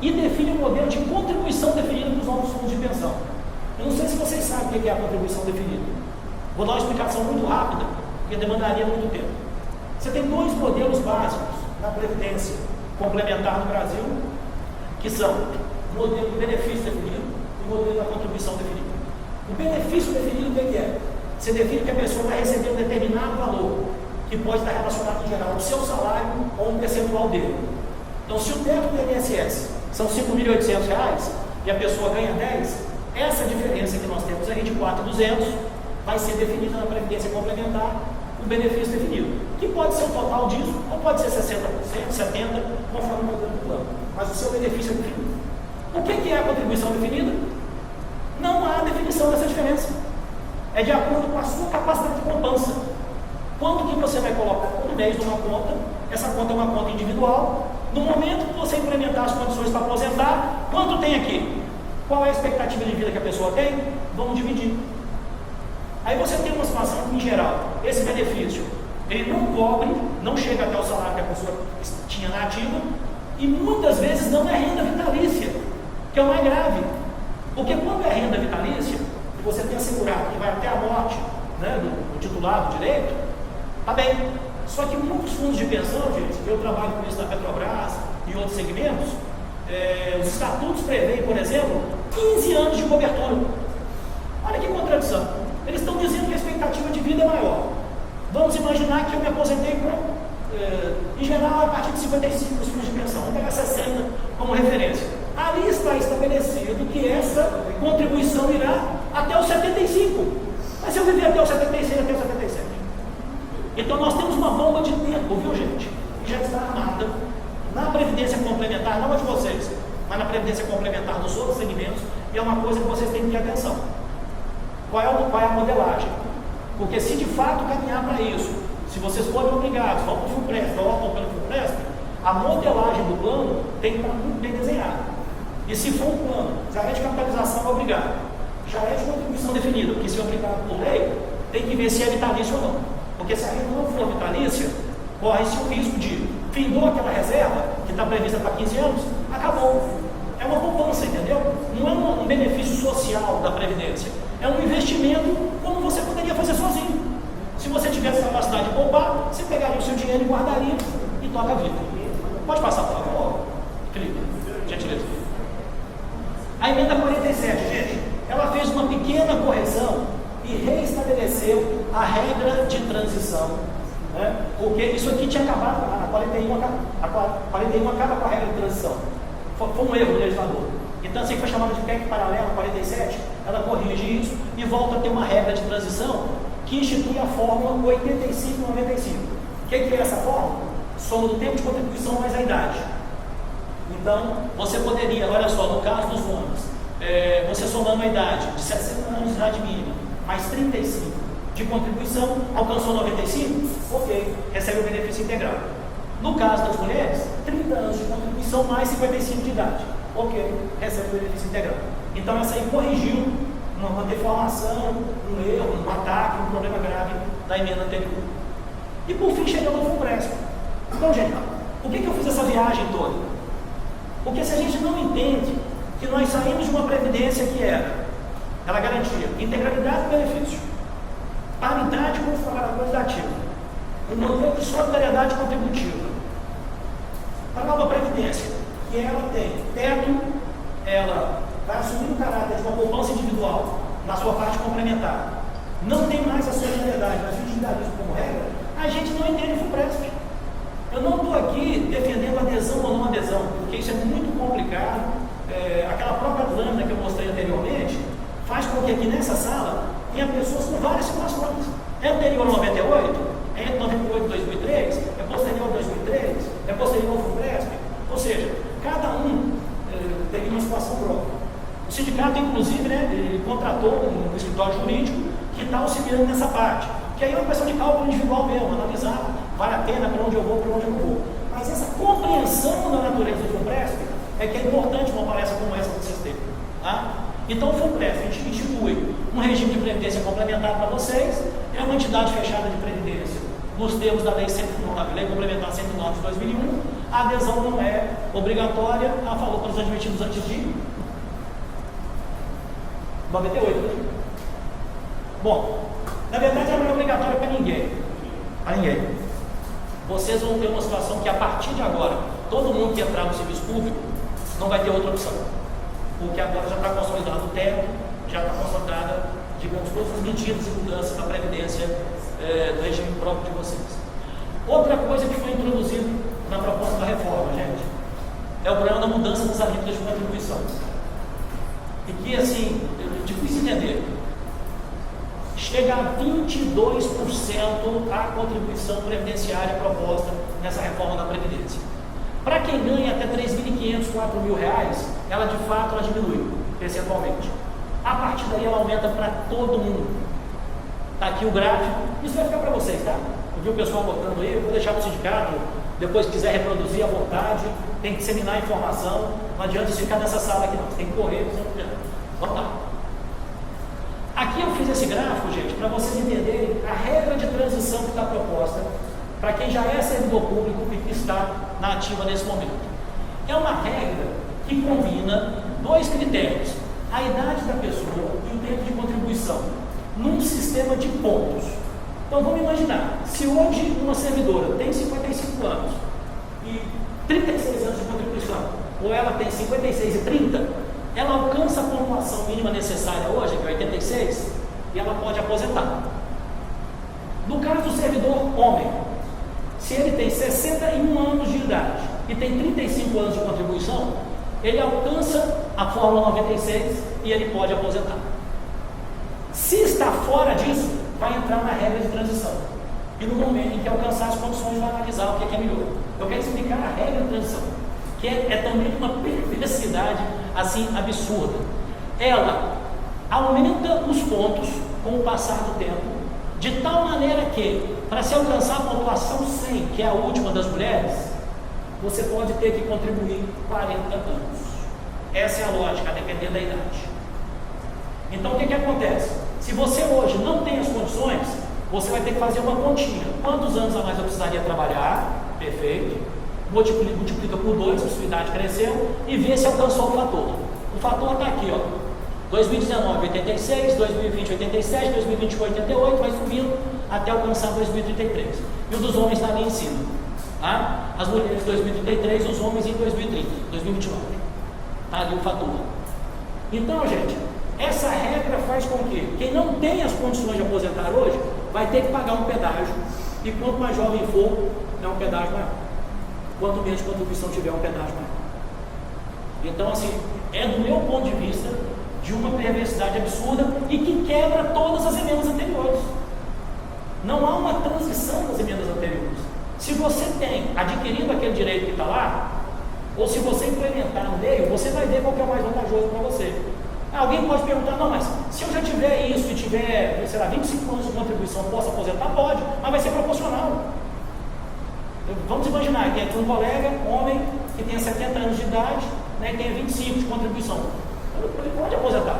E define um modelo de contribuição definida para os novos fundos de pensão. Eu não sei se vocês sabem o que é a contribuição definida. Vou dar uma explicação muito rápida, porque demandaria muito tempo. Você tem 2 modelos básicos na previdência complementar no Brasil, que são o modelo do benefício definido e o modelo da contribuição definida. O benefício definido, o que é? Você define que a pessoa vai receber um determinado valor, que pode estar relacionado em geral ao seu salário ou um percentual dele. Então, se o teto do INSS são R$ 5.800 e a pessoa ganha 10, essa diferença que nós temos aí de 4.200 vai ser definida na previdência complementar o benefício definido, que pode ser o total disso, ou pode ser 60%, 70%, conforme o modelo do plano, mas o seu benefício é definido. O que é a contribuição definida? Não há definição dessa diferença. É de acordo com a sua capacidade de poupança. Quanto que você vai colocar por mês numa conta? Essa conta é uma conta individual. No momento que você implementar as condições para aposentar, quanto tem aqui? Qual é a expectativa de vida que a pessoa tem? Vamos dividir. Aí você tem uma situação em geral, esse benefício, ele não cobre, não chega até o salário que a pessoa tinha na ativa, e muitas vezes não é renda vitalícia, que é o mais grave. Porque quando é renda vitalícia, e você tem assegurado que vai até a morte, né, do titular do direito, tá bem. Só que muitos fundos de pensão, gente, eu trabalho com isso na Petrobras e outros segmentos, os estatutos prevêem, por exemplo, 15 anos de cobertura. Olha que contradição. Eles estão dizendo que a expectativa de vida é maior. Vamos imaginar que eu me aposentei em geral, a partir de 55 dos fundos de pensão. Vamos pegar 60 como referência. Ali está estabelecido que essa contribuição irá até os 75. Mas se eu viver até os 76, até os 77. Então nós temos uma bomba de tempo, viu, gente? Que já está armada na Previdência Complementar, não a de vocês, mas na Previdência Complementar dos outros segmentos, e é uma coisa que vocês têm que ter atenção. Qual é a modelagem? Porque se de fato caminhar para isso, se vocês forem obrigados, vão para o FUNPRESP, ou optam pelo FUNPRESP, a modelagem do plano tem que estar muito bem desenhada. E se for um plano, já é de capitalização obrigado, já é de contribuição definida, porque se é obrigado por lei, tem que ver se é vitalício ou não. Porque se a renda não for vitalícia, corre-se o risco de findou aquela reserva, que está prevista para 15 anos, acabou. É uma poupança, entendeu? Não é um benefício social da Previdência. É um investimento como você poderia fazer sozinho. Se você tivesse capacidade de poupar, você pegaria o seu dinheiro e guardaria e toca a vida. Pode passar, por favor? Felipe, gentileza. A emenda 47, gente, ela fez uma pequena correção e reestabeleceu a regra de transição. Né? Porque isso aqui tinha acabado, a 41 acaba com a regra de transição. Foi um erro do legislador. Então, assim, foi chamada de PEC paralela 47, ela corrige isso e volta a ter uma regra de transição que institui a fórmula 85-95. O que é essa fórmula? Soma do tempo de contribuição mais a idade. Então, você poderia, olha só, no caso dos ônibus, você somando a idade de 60 anos de idade mínima, mais 35 de contribuição, alcançou 95? Ok, recebe o benefício integral. No caso das mulheres, 30 anos de contribuição mais 55 de idade. Ok, recebe o benefício integral. Então essa aí corrigiu uma deformação, um erro, um ataque, um problema grave da emenda anterior. E por fim chegamos ao FUNPRESP. Então, gente, por que eu fiz essa viagem toda? Porque se a gente não entende que nós saímos de uma previdência que ela garantia integralidade do benefício, paridade com os trabalhadores da ativa, um modelo de solidariedade contributiva, para uma previdência que ela tem teto, ela vai assumir o caráter de uma poupança individual na sua parte complementar, não tem mais a solidariedade, mas o individualismo como regra, a gente não entende o FUNPRESP. Eu não estou aqui defendendo adesão ou não adesão, porque isso é muito complicado. Aquela própria lâmina que eu mostrei anteriormente faz com que aqui nessa sala tenha pessoas com várias situações. É anterior a 98? É entre 98 e 2003? É posterior a 2003? É posterior ao FUNPRESP? Ou seja, cada um tem uma situação própria. O sindicato, inclusive, ele contratou um escritório jurídico que está auxiliando nessa parte. Que aí é uma questão de cálculo individual mesmo, analisar, vale a pena para onde eu vou, para onde eu não vou. Mas essa compreensão da natureza do FUNPRESP é que é importante uma palestra como essa que vocês têm. Tá? Então o FUNPRESP, a gente institui um regime de previdência complementar para vocês, é uma entidade fechada de previdência nos termos da Lei 109, Lei Complementar 109 de 2001, a adesão não é obrigatória, ela falou para os admitidos antes de 98, né? Bom, na verdade ela não é obrigatória para ninguém. Para ninguém. Vocês vão ter uma situação que a partir de agora, todo mundo que entrar no serviço público não vai ter outra opção. Porque agora já está consolidado o teto, já está consolidada, digamos, todas as medidas e mudanças da Previdência do regime próprio de vocês. Outra coisa que foi introduzida na proposta da reforma, gente, é o problema da mudança das alíquotas de contribuição. E que, assim, é difícil entender. chega a 22% a contribuição previdenciária proposta nessa reforma da Previdência. Para quem ganha até R$ 3.500, R$ 4.000, ela de fato ela diminui percentualmente. A partir daí ela aumenta para todo mundo. Está aqui o gráfico, isso vai ficar para vocês, tá? Eu vi o pessoal botando aí, eu vou deixar para o sindicato, depois se quiser reproduzir à vontade, tem que disseminar a informação, não adianta ficar nessa sala aqui não, você tem que correr, vamos lá. Aqui eu fiz esse gráfico, gente, para vocês entenderem a regra de transição que está proposta para quem já é servidor público e que está na ativa nesse momento. É uma regra que combina dois critérios, a idade da pessoa e o tempo de contribuição, num sistema de pontos. Então vamos imaginar, se hoje uma servidora tem 55 anos e 36 anos de contribuição, ou ela tem 56 e 30, ela alcança a pontuação mínima necessária hoje, que é 86, e ela pode aposentar. No caso do servidor homem, se ele tem 61 anos de idade e tem 35 anos de contribuição, ele alcança a Fórmula 96 e ele pode aposentar. Se está fora disso, vai entrar na regra de transição. E no momento em que alcançar as condições, vai analisar o que é melhor. Eu quero explicar a regra de transição, que é também uma perversidade assim absurda. Ela aumenta os pontos com o passar do tempo, de tal maneira que, para se alcançar a pontuação 100, que é a última das mulheres, você pode ter que contribuir 40 anos. Essa é a lógica, a depender da idade. Então o que acontece? Se você hoje não tem as condições, você vai ter que fazer uma continha. Quantos anos a mais eu precisaria trabalhar? Perfeito. Multiplica por 2, a sua idade cresceu, e vê se alcançou o fator. O fator está aqui, ó. 2019, 86, 2020, 87, 2021, 88, vai subindo até alcançar 2033. E o dos homens está ali em cima. Tá? As mulheres em 2033, os homens em 2030, 2029. Está ali o fator. Então, gente, essa regra faz com que quem não tem as condições de aposentar hoje, vai ter que pagar um pedágio. E quanto mais jovem for, é um pedágio maior. Quanto menos contribuição tiver, um pedágio maior. Então, assim, é do meu ponto de vista, de uma perversidade absurda e que quebra todas as emendas anteriores. Não há uma transição das emendas anteriores. Se você tem adquirido aquele direito que está lá, ou se você implementar no meio, você vai ver qual que é o mais vantajoso para você. Alguém pode perguntar, não, mas se eu já tiver isso e tiver, sei lá, 25 anos de contribuição, posso aposentar? Pode, mas vai ser proporcional. Vamos imaginar que aqui um colega, homem, que tenha 70 anos de idade, né, e tenha 25 de contribuição. Ele pode aposentar.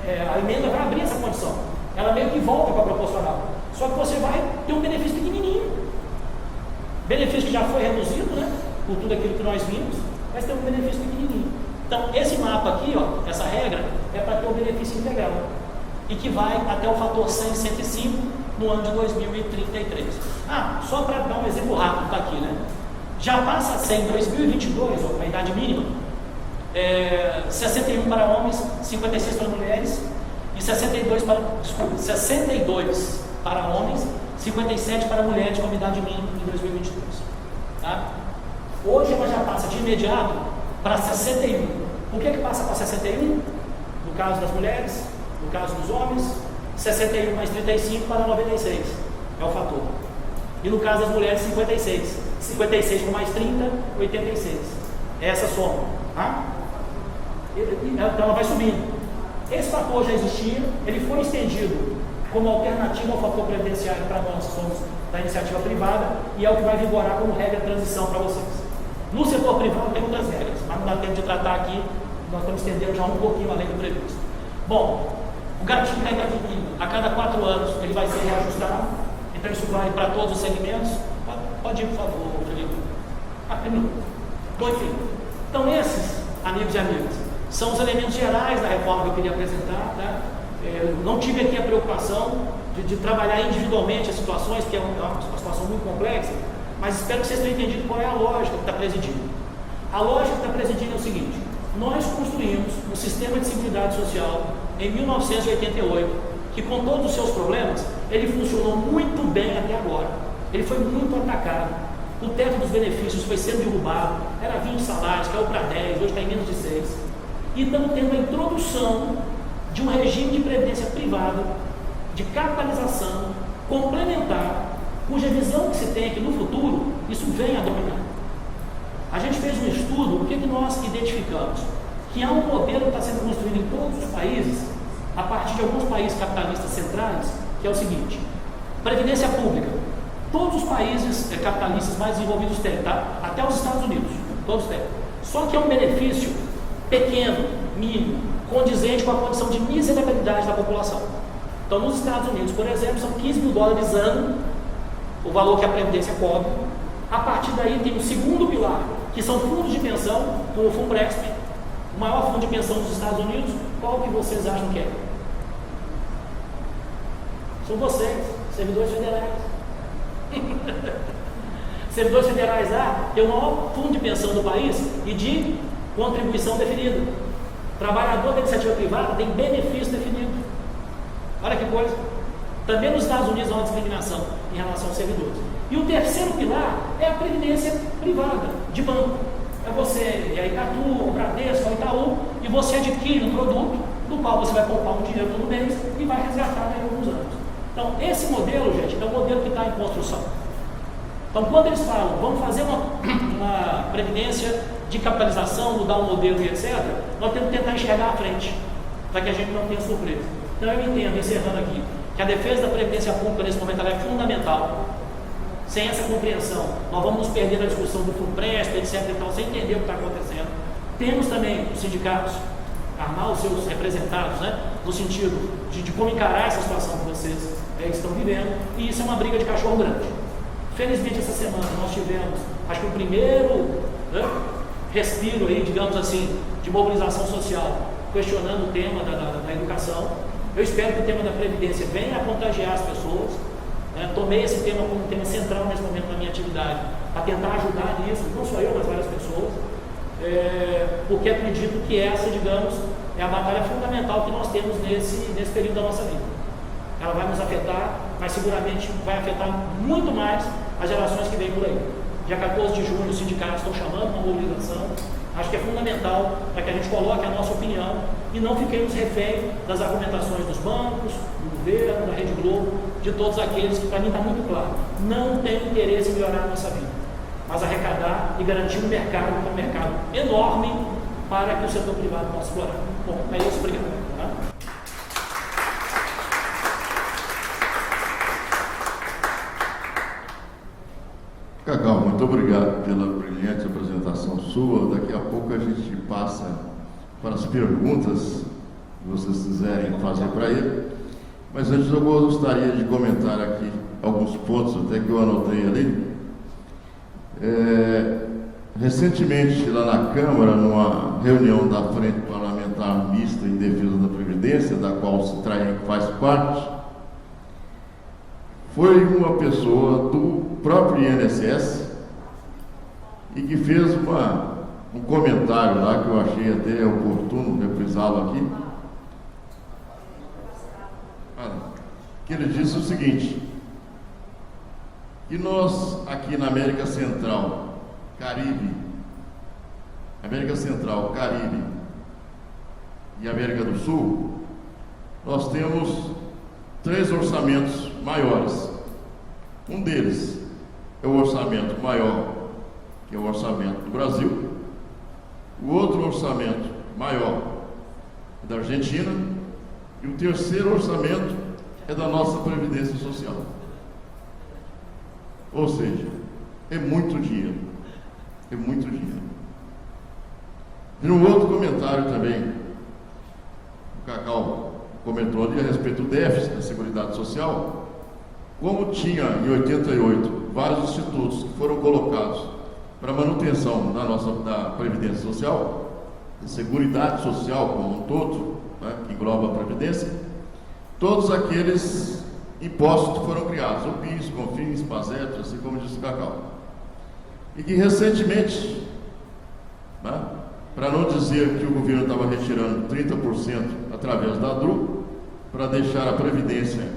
A emenda vai abrir essa condição. Ela meio que volta para a proporcional. Só que você vai ter um benefício pequenininho. Benefício que já foi reduzido, né? Por tudo aquilo que nós vimos, mas tem um benefício pequenininho. Então, esse mapa aqui, ó, essa regra, é para ter o benefício integral. E que vai até o fator 100, 105 no ano de 2033. Só para dar um exemplo rápido, está aqui, né? Já passa a ser em 2022, ó, a idade mínima, 61 para homens, 56 para mulheres, e 62 para homens, 57 para mulheres, como idade mínima em 2022. Tá? Hoje ela já passa de imediato para 61. Por que passa para 61? No caso das mulheres, no caso dos homens, 61 mais 35 para 96, é o fator. E no caso das mulheres, 56. 56 com mais 30, 86. É essa soma. Tá? Então ela vai subindo. Esse fator já existia, ele foi estendido como alternativa ao fator previdenciário para nós que somos da iniciativa privada, e é o que vai vigorar como regra de transição para vocês. No setor privado tem outras regras, mas não dá tempo de tratar aqui, nós estamos estendendo já um pouquinho além do previsto. Bom, o gatilho da idade mínima, a cada 4 anos ele vai ser reajustado, então isso vale para todos os segmentos. Pode ir, por favor, Felipe. Bom, enfim. Então esses, amigos e amigas, são os elementos gerais da reforma que eu queria apresentar. Tá? Eu não tive aqui a preocupação de trabalhar individualmente as situações, que é uma situação muito complexa, mas espero que vocês tenham entendido qual é a lógica que está presidindo. A lógica que está presidindo é o seguinte: nós construímos um sistema de seguridade social em 1988, que com todos os seus problemas, ele funcionou muito bem até agora. Ele foi muito atacado. O teto dos benefícios foi sendo derrubado, era 20 salários, caiu para 10, hoje está em menos de 6. E estamos tendo a introdução de um regime de previdência privada de capitalização complementar, cuja visão que se tem aqui no futuro, isso vem a dominar. A gente fez um estudo, o que nós identificamos? Que há um modelo que está sendo construído em todos os países, a partir de alguns países capitalistas centrais, que é o seguinte: previdência pública. Todos os países capitalistas mais desenvolvidos têm, tá? Até os Estados Unidos, todos têm. Só que é um benefício pequeno, mínimo, condizente com a condição de miserabilidade da população. Então, nos Estados Unidos, por exemplo, são 15 mil dólares ano, o valor que a Previdência cobre. A partir daí tem o segundo pilar, que são fundos de pensão, como o Funpresp, o maior fundo de pensão dos Estados Unidos. Qual que vocês acham que é? São vocês, servidores federais. Servidores federais lá tem o maior fundo de pensão do país e de contribuição definida. Trabalhador da iniciativa privada tem benefício definido. Olha que coisa. Também nos Estados Unidos há uma discriminação em relação aos servidores. E o terceiro pilar é a previdência privada, de banco. É você, é a Icatu, o Bradesco, o Itaú, e você adquire um produto do qual você vai poupar um dinheiro todo mês e vai resgatar daqui a alguns anos. Então, esse modelo, gente, é um modelo que está em construção. Então, quando eles falam, vamos fazer uma previdência de capitalização, mudar o modelo e etc., nós temos que tentar enxergar à frente, para que a gente não tenha surpresa. Então, eu entendo, encerrando aqui, que a defesa da previdência pública nesse momento ela é fundamental. Sem essa compreensão, nós vamos nos perder na discussão do Funpresp, etc. e tal, sem entender o que está acontecendo. Temos também os sindicatos, armar os seus representados, né, no sentido de como encarar essa situação que vocês estão vivendo, e isso é uma briga de cachorro grande. Felizmente, essa semana nós tivemos, acho que o primeiro respiro aí, digamos assim, de mobilização social, questionando o tema da educação. Eu espero que o tema da Previdência venha a contagiar as pessoas. Tomei esse tema como um tema central nesse momento na minha atividade, para tentar ajudar nisso, não só eu, mas várias pessoas, porque acredito que essa, digamos, é a batalha fundamental que nós temos nesse período da nossa vida. Ela vai nos afetar, mas seguramente vai afetar muito mais as gerações que vêm por aí. Dia 14 de junho, os sindicatos estão chamando uma mobilização. Acho que é fundamental para que a gente coloque a nossa opinião e não fiquemos refém das argumentações dos bancos, do governo, da Rede Globo, de todos aqueles que, para mim, está muito claro, não tem interesse em melhorar a nossa vida, mas arrecadar e garantir um mercado, que é um mercado enorme, para que o setor privado possa explorar. Bom, é isso, obrigado. Tá? Cacau, muito obrigado pela brilhante apresentação sua. Daqui a pouco a gente passa para as perguntas que vocês quiserem fazer para ele. Mas antes eu gostaria de comentar aqui alguns pontos, até que eu anotei ali. Recentemente, lá na Câmara, numa reunião da Frente Parlamentar Mista em Defesa da Previdência, da qual o Citraem faz parte, foi uma pessoa do próprio INSS e que fez um comentário lá que eu achei até oportuno reprisá-lo aqui, que ele disse o seguinte: que nós aqui na América Central, Caribe e América do Sul, nós temos 3 orçamentos maiores. Um deles é o orçamento maior, que é o orçamento do Brasil. O outro orçamento maior é da Argentina. E o terceiro orçamento é da nossa Previdência Social. Ou seja, é muito dinheiro. É muito dinheiro. E num outro comentário também, o Cacau comentou ali a respeito do déficit da Seguridade Social. Como tinha em 88 vários institutos que foram colocados para manutenção da Previdência Social, da Seguridade Social como um todo, né, que engloba a Previdência, todos aqueles impostos que foram criados, o PIS, CONFINS, PASEP, assim como disse o Cacau, e que recentemente, né, para não dizer que o governo estava retirando 30% através da DRU, para deixar a Previdência,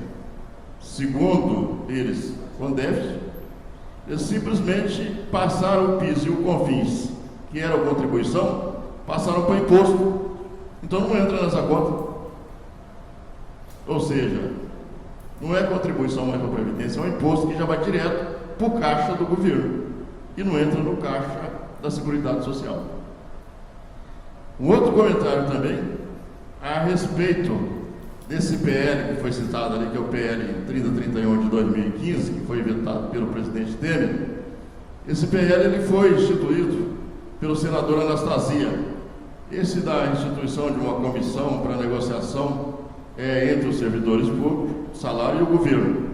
segundo eles, com déficit, eles simplesmente passaram o PIS e o CONFINS, que era a contribuição, passaram para imposto. Então não entra nessa conta. Ou seja, Não é contribuição mais para a Previdência, é um imposto que já vai direto para o caixa do governo e não entra no caixa da Seguridade Social. Um outro comentário também a respeito desse PL que foi citado ali, que é o PL 3031 de 2015, que foi vetado pelo presidente Temer. Esse PL ele foi instituído pelo senador Anastasia. Esse da instituição de uma comissão para negociação entre os servidores públicos, o salário e o governo.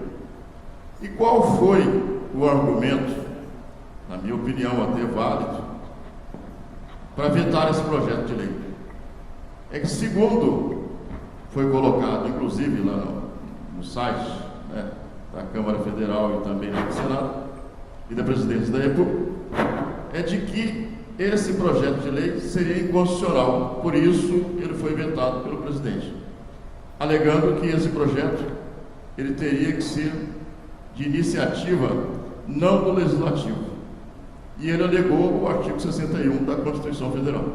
E qual foi o argumento, na minha opinião até válido, para vetar esse projeto de lei? É que, segundo foi colocado, inclusive lá no site, né, da Câmara Federal e também do Senado e da Presidência da República, é de que esse projeto de lei seria inconstitucional, por isso ele foi vetado pelo presidente, alegando que esse projeto ele teria que ser de iniciativa não do Legislativo. E ele alegou o artigo 61 da Constituição Federal.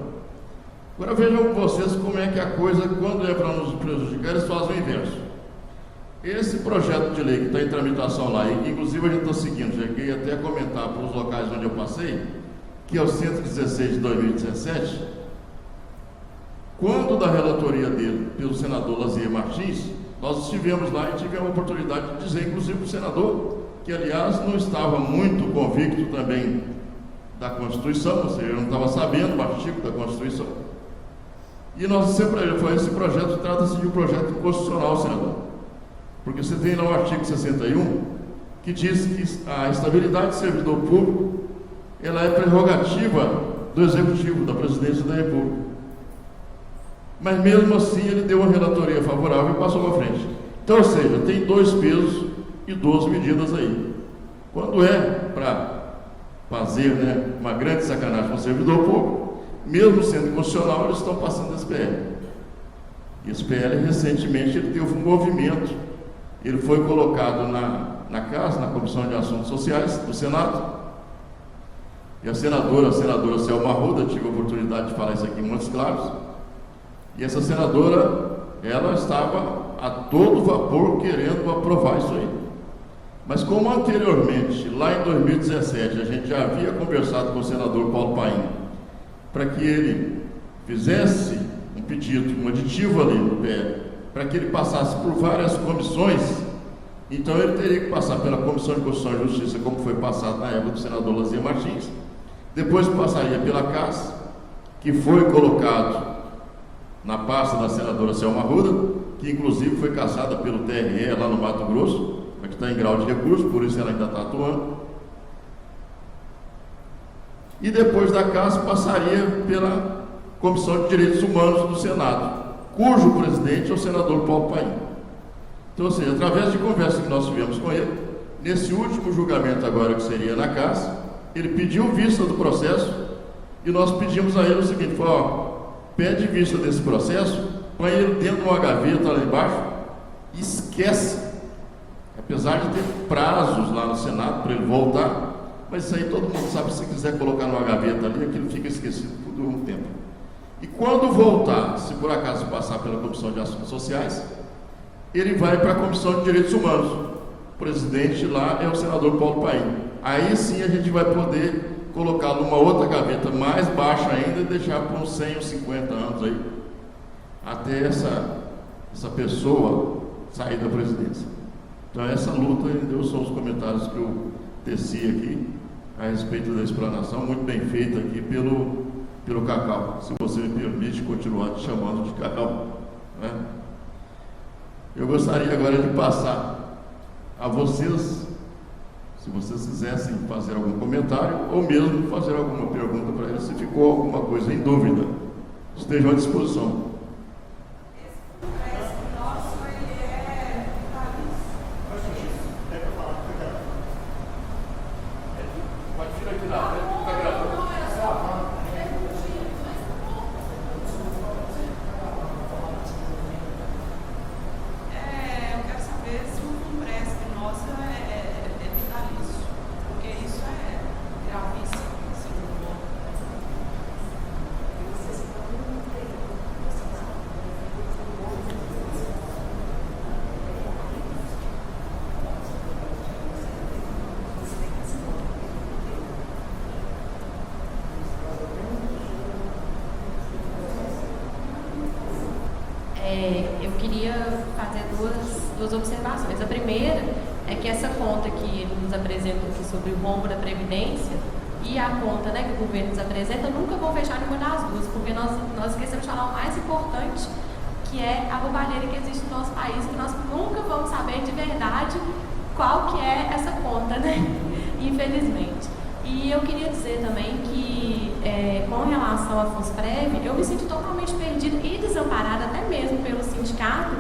Agora vejam vocês como é que a coisa, quando é para nos prejudicar, eles fazem o inverso. Esse projeto de lei que está em tramitação lá, e inclusive a gente está seguindo, cheguei até a comentar para os locais onde eu passei, que é o 116 de 2017, quando da relatoria dele, pelo senador Lazier Martins, nós estivemos lá e tivemos a oportunidade de dizer, inclusive para o senador, que aliás não estava muito convicto também da Constituição, ou seja, eu não estava sabendo o artigo da Constituição. E nós sempre foi esse projeto, trata-se de um projeto constitucional, senador. Porque você tem lá o artigo 61, que diz que a estabilidade do servidor público, ela é prerrogativa do Executivo, da Presidência da República. Mas mesmo assim ele deu uma relatoria favorável e passou para frente. Então, ou seja, tem 2 pesos e 2 medidas aí. Quando é para fazer, né, uma grande sacanagem com o servidor público, mesmo sendo constitucional, eles estão passando esse PL. E esse PL, recentemente, ele teve um movimento. Ele foi colocado na Casa, na Comissão de Assuntos Sociais do Senado. E a senadora Selma Arruda, tive a oportunidade de falar isso aqui em Montes Claros. E essa senadora, ela estava a todo vapor querendo aprovar isso aí. Mas como anteriormente, lá em 2017, a gente já havia conversado com o senador Paulo Paim para que ele fizesse um pedido, um aditivo ali no PL, para que ele passasse por várias comissões, então ele teria que passar pela Comissão de Constituição e Justiça, como foi passado na época do senador Lazier Martins, depois passaria pela Casa, que foi colocado na pasta da senadora Selma Arruda, que inclusive foi cassada pelo TRE lá no Mato Grosso, mas que está em grau de recurso, por isso ela ainda está atuando. E depois da Casa passaria pela Comissão de Direitos Humanos do Senado, cujo presidente é o senador Paulo Paim. Então, ou seja, através de conversa que nós tivemos com ele, nesse último julgamento agora que seria na Casa, ele pediu vista do processo e nós pedimos a ele o seguinte, pede vista desse processo, põe ele dentro de uma gaveta lá embaixo e esquece. Apesar de ter prazos lá no Senado para ele voltar, mas isso aí todo mundo sabe, se quiser colocar numa gaveta ali, aquilo fica esquecido por um tempo. E quando voltar, se por acaso passar pela Comissão de Assuntos Sociais, ele vai para a Comissão de Direitos Humanos. O presidente lá é o senador Paulo Paim. Aí sim a gente vai poder colocá-lo numa outra gaveta mais baixa ainda e deixar por uns 100 ou 50 anos aí, até essa pessoa sair da presidência. Então essa luta, são os comentários que eu teci aqui a respeito da explanação, muito bem feita aqui pelo Cacau, se você me permite continuar te chamando de Cacau, né? Eu gostaria agora de passar a vocês, se vocês quisessem fazer algum comentário ou mesmo fazer alguma pergunta para ele, se ficou alguma coisa em dúvida, estejam à disposição. queria fazer duas observações. A primeira é que essa conta que ele nos apresenta aqui sobre o rombo da Previdência e a conta, né, que o governo nos apresenta, nunca vão fechar nenhuma das duas, porque nós esquecemos de falar o mais importante, que é a roubalheira que existe no nosso país, que nós nunca vamos saber de verdade qual que é essa conta, né? Infelizmente. E eu queria dizer também que, com relação à FUNSPREV, eu me sinto totalmente perdida e desamparada, até mesmo pelo sindicato,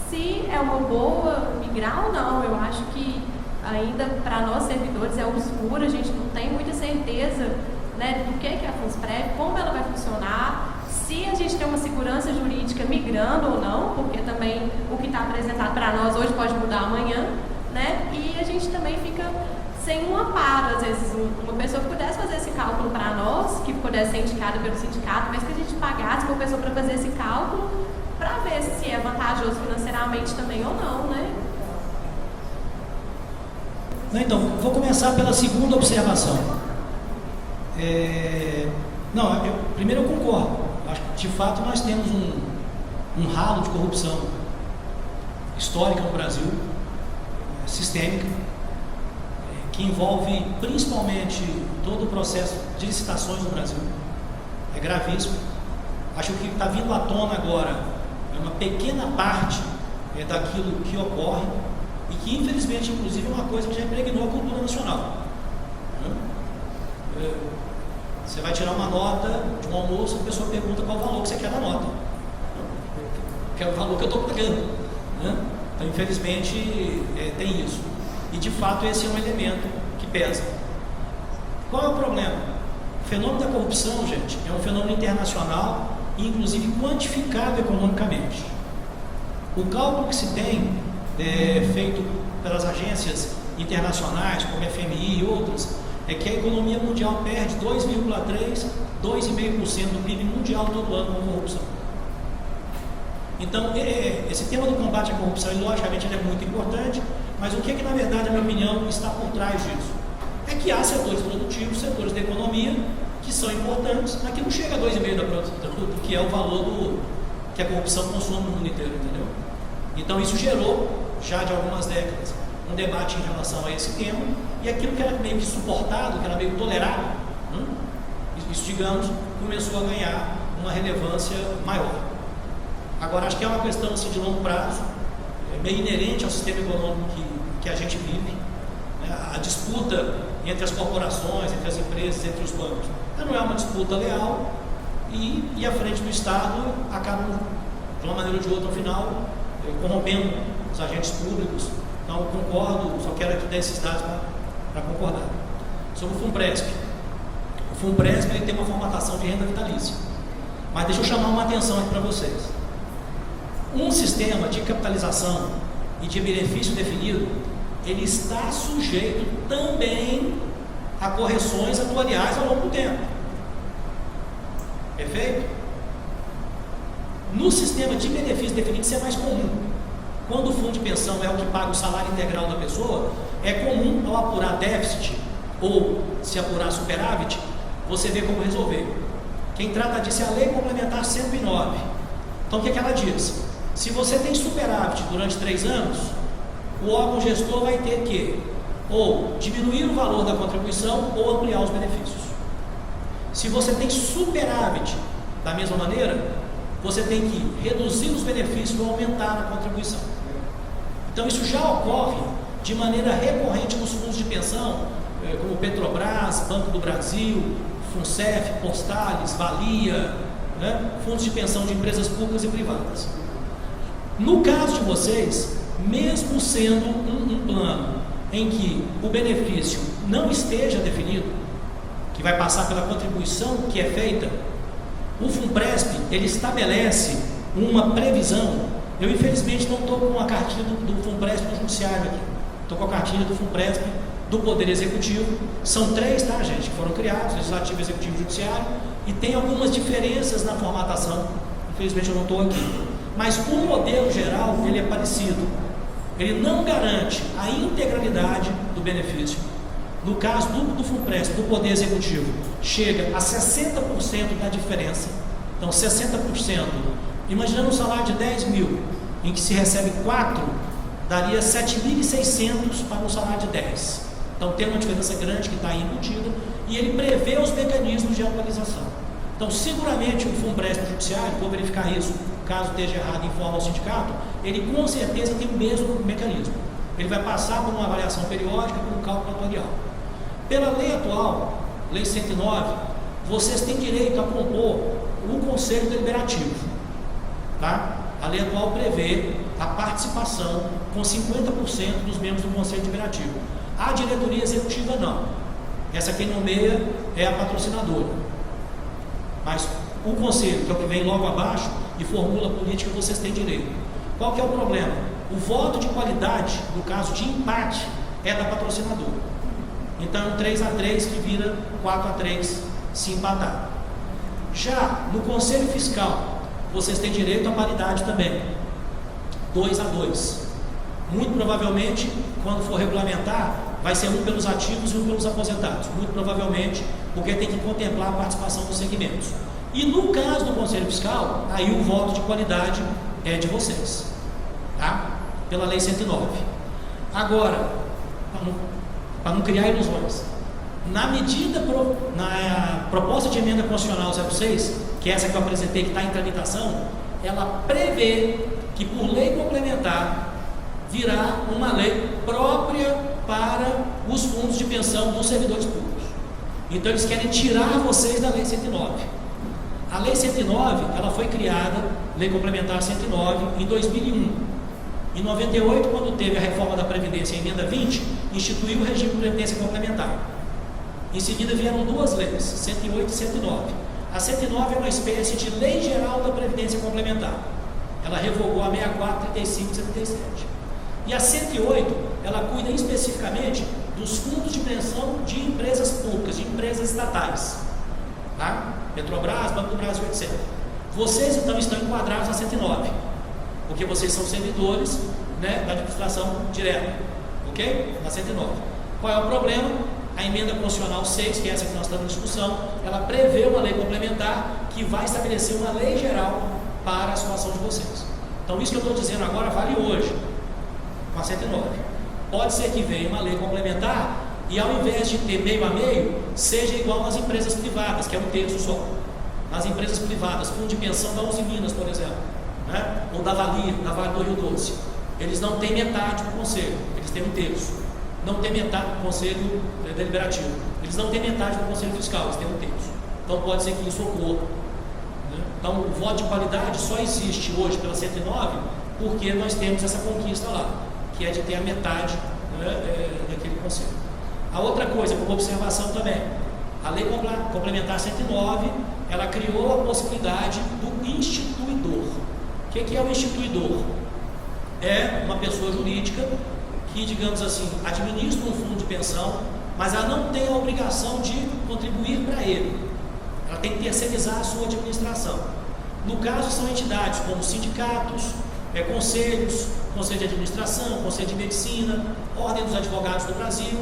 se é uma boa migrar ou não. Eu acho que ainda para nós servidores é obscuro, a gente não tem muita certeza, né, do que é a FUNSPREV, como ela vai funcionar, se a gente tem uma segurança jurídica migrando ou não, porque também o que está apresentado para nós hoje pode mudar amanhã, né? E a gente também fica sem um amparo. Às vezes uma pessoa que pudesse fazer esse cálculo para nós, que pudesse ser indicada pelo sindicato, mas que a gente pagasse uma pessoa para fazer esse cálculo, para ver se é vantajoso financeiramente também ou não, né? Então, vou começar pela segunda observação. Primeiro eu concordo. Acho que, de fato, nós temos um ralo de corrupção histórica no Brasil, sistêmica, que envolve principalmente todo o processo de licitações no Brasil. É gravíssimo. Acho que o que está vindo à tona agora é uma pequena parte daquilo que ocorre e que, infelizmente, inclusive, é uma coisa que já impregnou a cultura nacional. Você vai tirar uma nota de um almoço, a pessoa pergunta qual o valor que você quer da nota. Que é o valor que eu estou pagando. Então, infelizmente, tem isso. E, de fato, esse é um elemento que pesa. Qual é o problema? O fenômeno da corrupção, gente, é um fenômeno internacional e, inclusive, quantificável economicamente. O cálculo que se tem, feito pelas agências internacionais, como a FMI e outras, é que a economia mundial perde 2,3%, 2,5% do PIB mundial todo ano com corrupção. Então, esse tema do combate à corrupção, logicamente, ele é muito importante, mas o que na verdade, na minha opinião, está por trás disso? É que há setores produtivos, setores da economia, que são importantes, mas que não chega a 2,5% do que é o valor que a corrupção consome no mundo inteiro, entendeu? Então, isso gerou, já de algumas décadas, um debate em relação a esse tema, e aquilo que era meio que suportado, que era meio tolerado, isso, digamos, começou a ganhar uma relevância maior. Agora, acho que é uma questão assim, de longo prazo, meio inerente ao sistema econômico que a gente vive, né? A disputa entre as corporações, entre as empresas, entre os bancos, não é uma disputa leal, e a frente do Estado acaba, de uma maneira ou de outra, no final, corrompendo os agentes públicos. Então, eu concordo, só quero aqui dar esses dados para concordar. Sobre o FUNPRESP. O FUNPRESP ele tem uma formatação de renda vitalícia. Mas deixa eu chamar uma atenção aqui para vocês. Um sistema de capitalização e de benefício definido, ele está sujeito também a correções atuariais ao longo do tempo. Perfeito? No sistema de benefício definido, isso é mais comum. Quando o fundo de pensão é o que paga o salário integral da pessoa, é comum, ao apurar déficit ou se apurar superávit, você vê como resolver. Quem trata disso é a Lei Complementar 109. Então, o que ela diz? Se você tem superávit durante 3 anos, o órgão gestor vai ter que ou diminuir o valor da contribuição ou ampliar os benefícios. Se você tem superávit da mesma maneira, você tem que reduzir os benefícios ou aumentar a contribuição. Então, isso já ocorre de maneira recorrente nos fundos de pensão, como Petrobras, Banco do Brasil, FUNCEF, Postales, Valia, né? Fundos de pensão de empresas públicas e privadas. No caso de vocês, mesmo sendo um plano em que o benefício não esteja definido, que vai passar pela contribuição que é feita, o FUNPRESP, ele estabelece uma previsão. Eu, infelizmente, não estou com a cartilha do FUNPRESP no judiciário aqui. Estou com a cartilha do FUNPRESP do Poder Executivo. São 3, tá, gente, que foram criados, Legislativo, Executivo e Judiciário, e tem algumas diferenças na formatação. Infelizmente, eu não estou aqui. Mas o modelo geral, ele é parecido. Ele não garante a integralidade do benefício. No caso do FUNPRESP, do Poder Executivo, chega a 60% da diferença. Então, 60%. Imaginando um salário de 10 mil, em que se recebe 4, daria 7.600 para um salário de 10. Então tem uma diferença grande que está aí embutida, e ele prevê os mecanismos de atualização. Então seguramente o FUNPRESP judiciário, vou verificar isso, caso esteja errado, informa ao sindicato, ele com certeza tem o mesmo mecanismo. Ele vai passar por uma avaliação periódica, por um cálculo atuarial. Pela lei atual, lei 109, vocês têm direito a compor o Conselho Deliberativo. Tá? A lei atual prevê a participação com 50% dos membros do Conselho Deliberativo. A diretoria executiva não. Essa quem nomeia é a patrocinadora. Mas o conselho, que é o que vem logo abaixo e formula a política, vocês têm direito. Qual que é o problema? O voto de qualidade, no caso de empate, é da patrocinadora. Então, 3-3 que vira 4-3 se empatar. Já no Conselho Fiscal, vocês têm direito à paridade também, 2-2. Muito provavelmente, quando for regulamentar, vai ser um pelos ativos e um pelos aposentados. Muito provavelmente, porque tem que contemplar a participação dos segmentos. E no caso do Conselho Fiscal, aí o voto de qualidade é de vocês, tá? Pela Lei 109. Agora, para não criar ilusões, na proposta de emenda constitucional 06, que é essa que eu apresentei, que está em tramitação, ela prevê que por lei complementar virá uma lei própria para os fundos de pensão dos servidores públicos. Então eles querem tirar vocês da Lei 109. A Lei 109, ela foi criada, Lei Complementar 109, em 2001. Em 98, quando teve a reforma da Previdência, a emenda 20, instituiu o regime de Previdência Complementar. Em seguida vieram duas leis, 108 e 109. A 109 é uma espécie de Lei Geral da Previdência Complementar. Ela revogou a 64, 35 e 77. E a 108, ela cuida especificamente dos fundos de pensão de empresas públicas, de empresas estatais. Tá? Petrobras, Banco do Brasil, etc. Vocês então estão enquadrados na 109, porque vocês são servidores, né, da administração direta, ok? Na 109. Qual é o problema? A emenda constitucional 6, que é essa que nós estamos em discussão, ela prevê uma lei complementar que vai estabelecer uma lei geral para a situação de vocês. Então isso que eu estou dizendo agora vale hoje, com a 109. Pode ser que venha uma lei complementar e ao invés de ter meio a meio, seja igual às empresas privadas, que é um terço só. Nas empresas privadas, fundo de pensão da Uzi Minas, por exemplo, né? Ou da Vale do Rio Doce, eles não têm metade do conselho, eles têm um terço. Não tem metade do conselho deliberativo, eles não têm metade do conselho fiscal, eles têm um terço. Então pode ser que isso ocorra, né? Então o voto de qualidade só existe hoje pela 109 porque nós temos essa conquista lá, que é de ter a metade, né, daquele conselho. A outra coisa, como observação também, a Lei Complementar 109, ela criou a possibilidade do instituidor. O que é o instituidor? É uma pessoa jurídica que, digamos assim, administra um fundo de pensão, mas ela não tem a obrigação de contribuir para ele. Ela tem que terceirizar a sua administração. No caso, são entidades como sindicatos, conselhos, conselho de administração, conselho de medicina, ordem dos advogados do Brasil,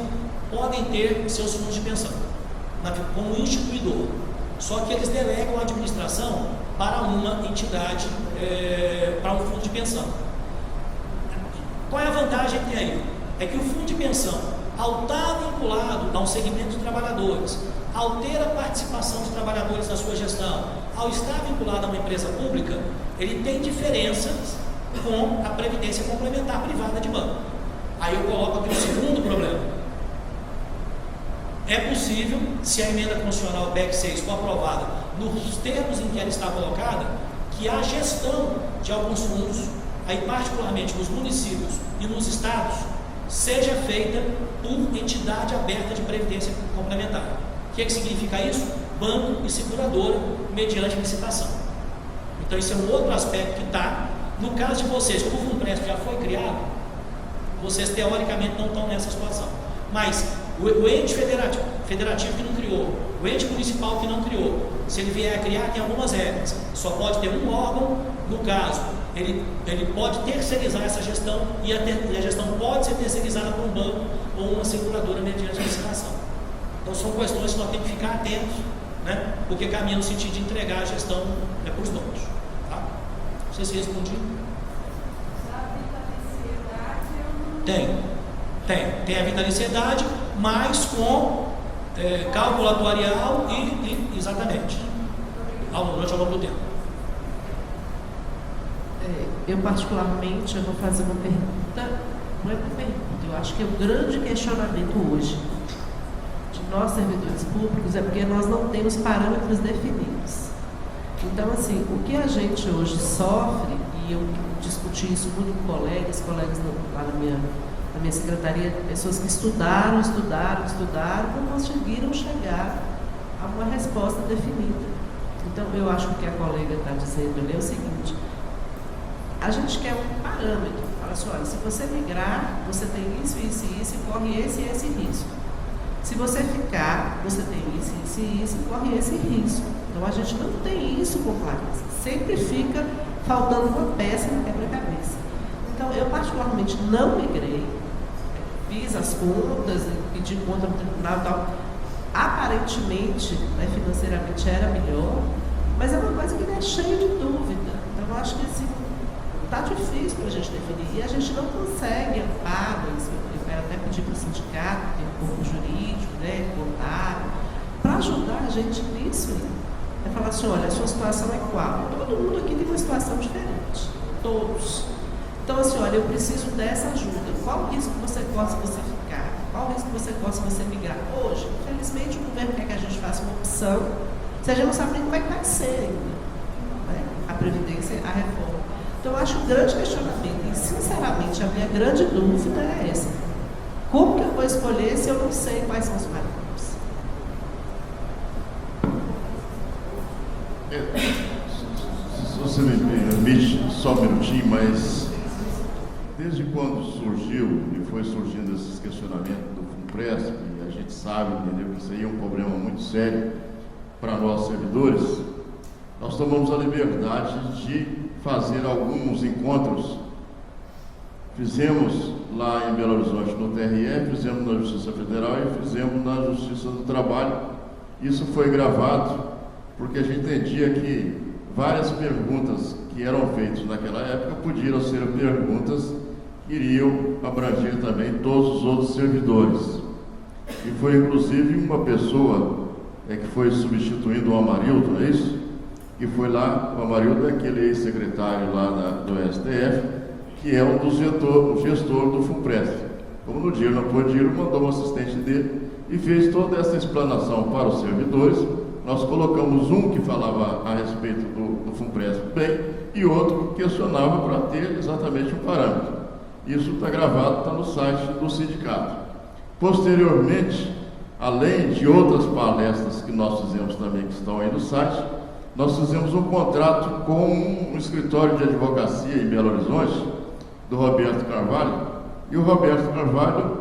podem ter seus fundos de pensão como instituidor. Só que eles delegam a administração para uma entidade, para um fundo de pensão. Qual é a vantagem que tem aí? É que o fundo de pensão, ao estar vinculado ao segmento de trabalhadores, ao ter a participação dos trabalhadores na sua gestão, ao estar vinculado a uma empresa pública, ele tem diferenças com a previdência complementar privada de banco. Aí eu coloco aqui o segundo problema. É possível, se a emenda constitucional PEC 6 for aprovada nos termos em que ela está colocada, que a gestão de alguns fundos, aí particularmente nos municípios e nos estados, seja feita por entidade aberta de previdência complementar. O que significa isso? Banco e seguradora, mediante licitação. Então esse é um outro aspecto que está. No caso de vocês, como o FUNPRESP já foi criado, vocês teoricamente não estão nessa situação. Mas o ente federativo que não criou, o ente municipal que não criou, se ele vier a criar, tem algumas regras. Só pode ter um órgão, no caso, ele pode terceirizar essa gestão e a gestão pode ser terceirizada por um banco ou uma seguradora mediante licitação. Então são questões que nós temos que ficar atentos, né? Porque caminha no sentido de entregar a gestão para os bancos. Tá? Não sei se respondi. Tem a vitaliciedade, mas com cálculo atuarial e exatamente, durante ao longo do tempo. Eu particularmente, eu vou fazer uma pergunta, não é uma pergunta, eu acho que é o grande questionamento hoje de nós servidores públicos é porque nós não temos parâmetros definidos. Então, assim, o que a gente hoje sofre, e eu discuti isso muito com colegas lá na minha secretaria, pessoas que estudaram, não conseguiram chegar a uma resposta definida. Então, eu acho que o que a colega está dizendo ali é o seguinte: a gente quer um parâmetro. Fala assim, olha, se você migrar, você tem isso, isso e isso, e corre esse e esse risco. Se você ficar, você tem isso, isso e isso, e corre esse risco. Então, a gente não tem isso com clareza. Sempre fica faltando uma peça no quebra-cabeça. Então, eu particularmente não migrei, fiz as contas, pedi conta no tribunal e tal. Aparentemente, financeiramente era melhor, mas é uma coisa que é cheia de dúvida. Então, eu acho que assim, está difícil para a gente definir. E a gente não consegue amparo, eu quero até pedir para o sindicato, tem um corpo jurídico, contábil, para ajudar a gente nisso. É falar assim, olha, a sua situação é qual? Todo mundo aqui tem uma situação diferente. Todos. Então, assim, olha, eu preciso dessa ajuda. Qual o risco você corre se você ficar? Qual o risco você corre se você migrar? Hoje, infelizmente, o governo quer que a gente faça uma opção, se a gente não sabe nem como é que vai ser ainda, né? A Previdência, a reforma. Então, eu acho um grande questionamento. E, sinceramente, a minha grande dúvida é essa. Como que eu vou escolher se eu não sei quais são os parâmetros? Se você me permite, só um minutinho, mas desde quando surgiu e foi surgindo esses questionamentos do FUNPRESP, e a gente sabe, entendeu, que isso aí é um problema muito sério para nós servidores, nós tomamos a liberdade de fazer alguns encontros. Fizemos lá em Belo Horizonte no TRE, fizemos na Justiça Federal e fizemos na Justiça do Trabalho. Isso foi gravado porque a gente entendia que várias perguntas que eram feitas naquela época podiam ser perguntas que iriam abranger também todos os outros servidores. E foi inclusive uma pessoa que foi substituindo o Amarildo, não é isso? Que foi lá, o Amarildo é aquele ex-secretário lá do STF, que é um dos gestor do FUNPRESP. Como no dia não pôde ir, mandou um assistente dele e fez toda essa explanação para os servidores. Nós colocamos um que falava a respeito do FUNPRESP bem e outro que questionava para ter exatamente um parâmetro. Isso está gravado, está no site do sindicato. Posteriormente, além de outras palestras que nós fizemos também, que estão aí no site, nós fizemos um contrato com um escritório de advocacia em Belo Horizonte, do Roberto Carvalho, e o Roberto Carvalho,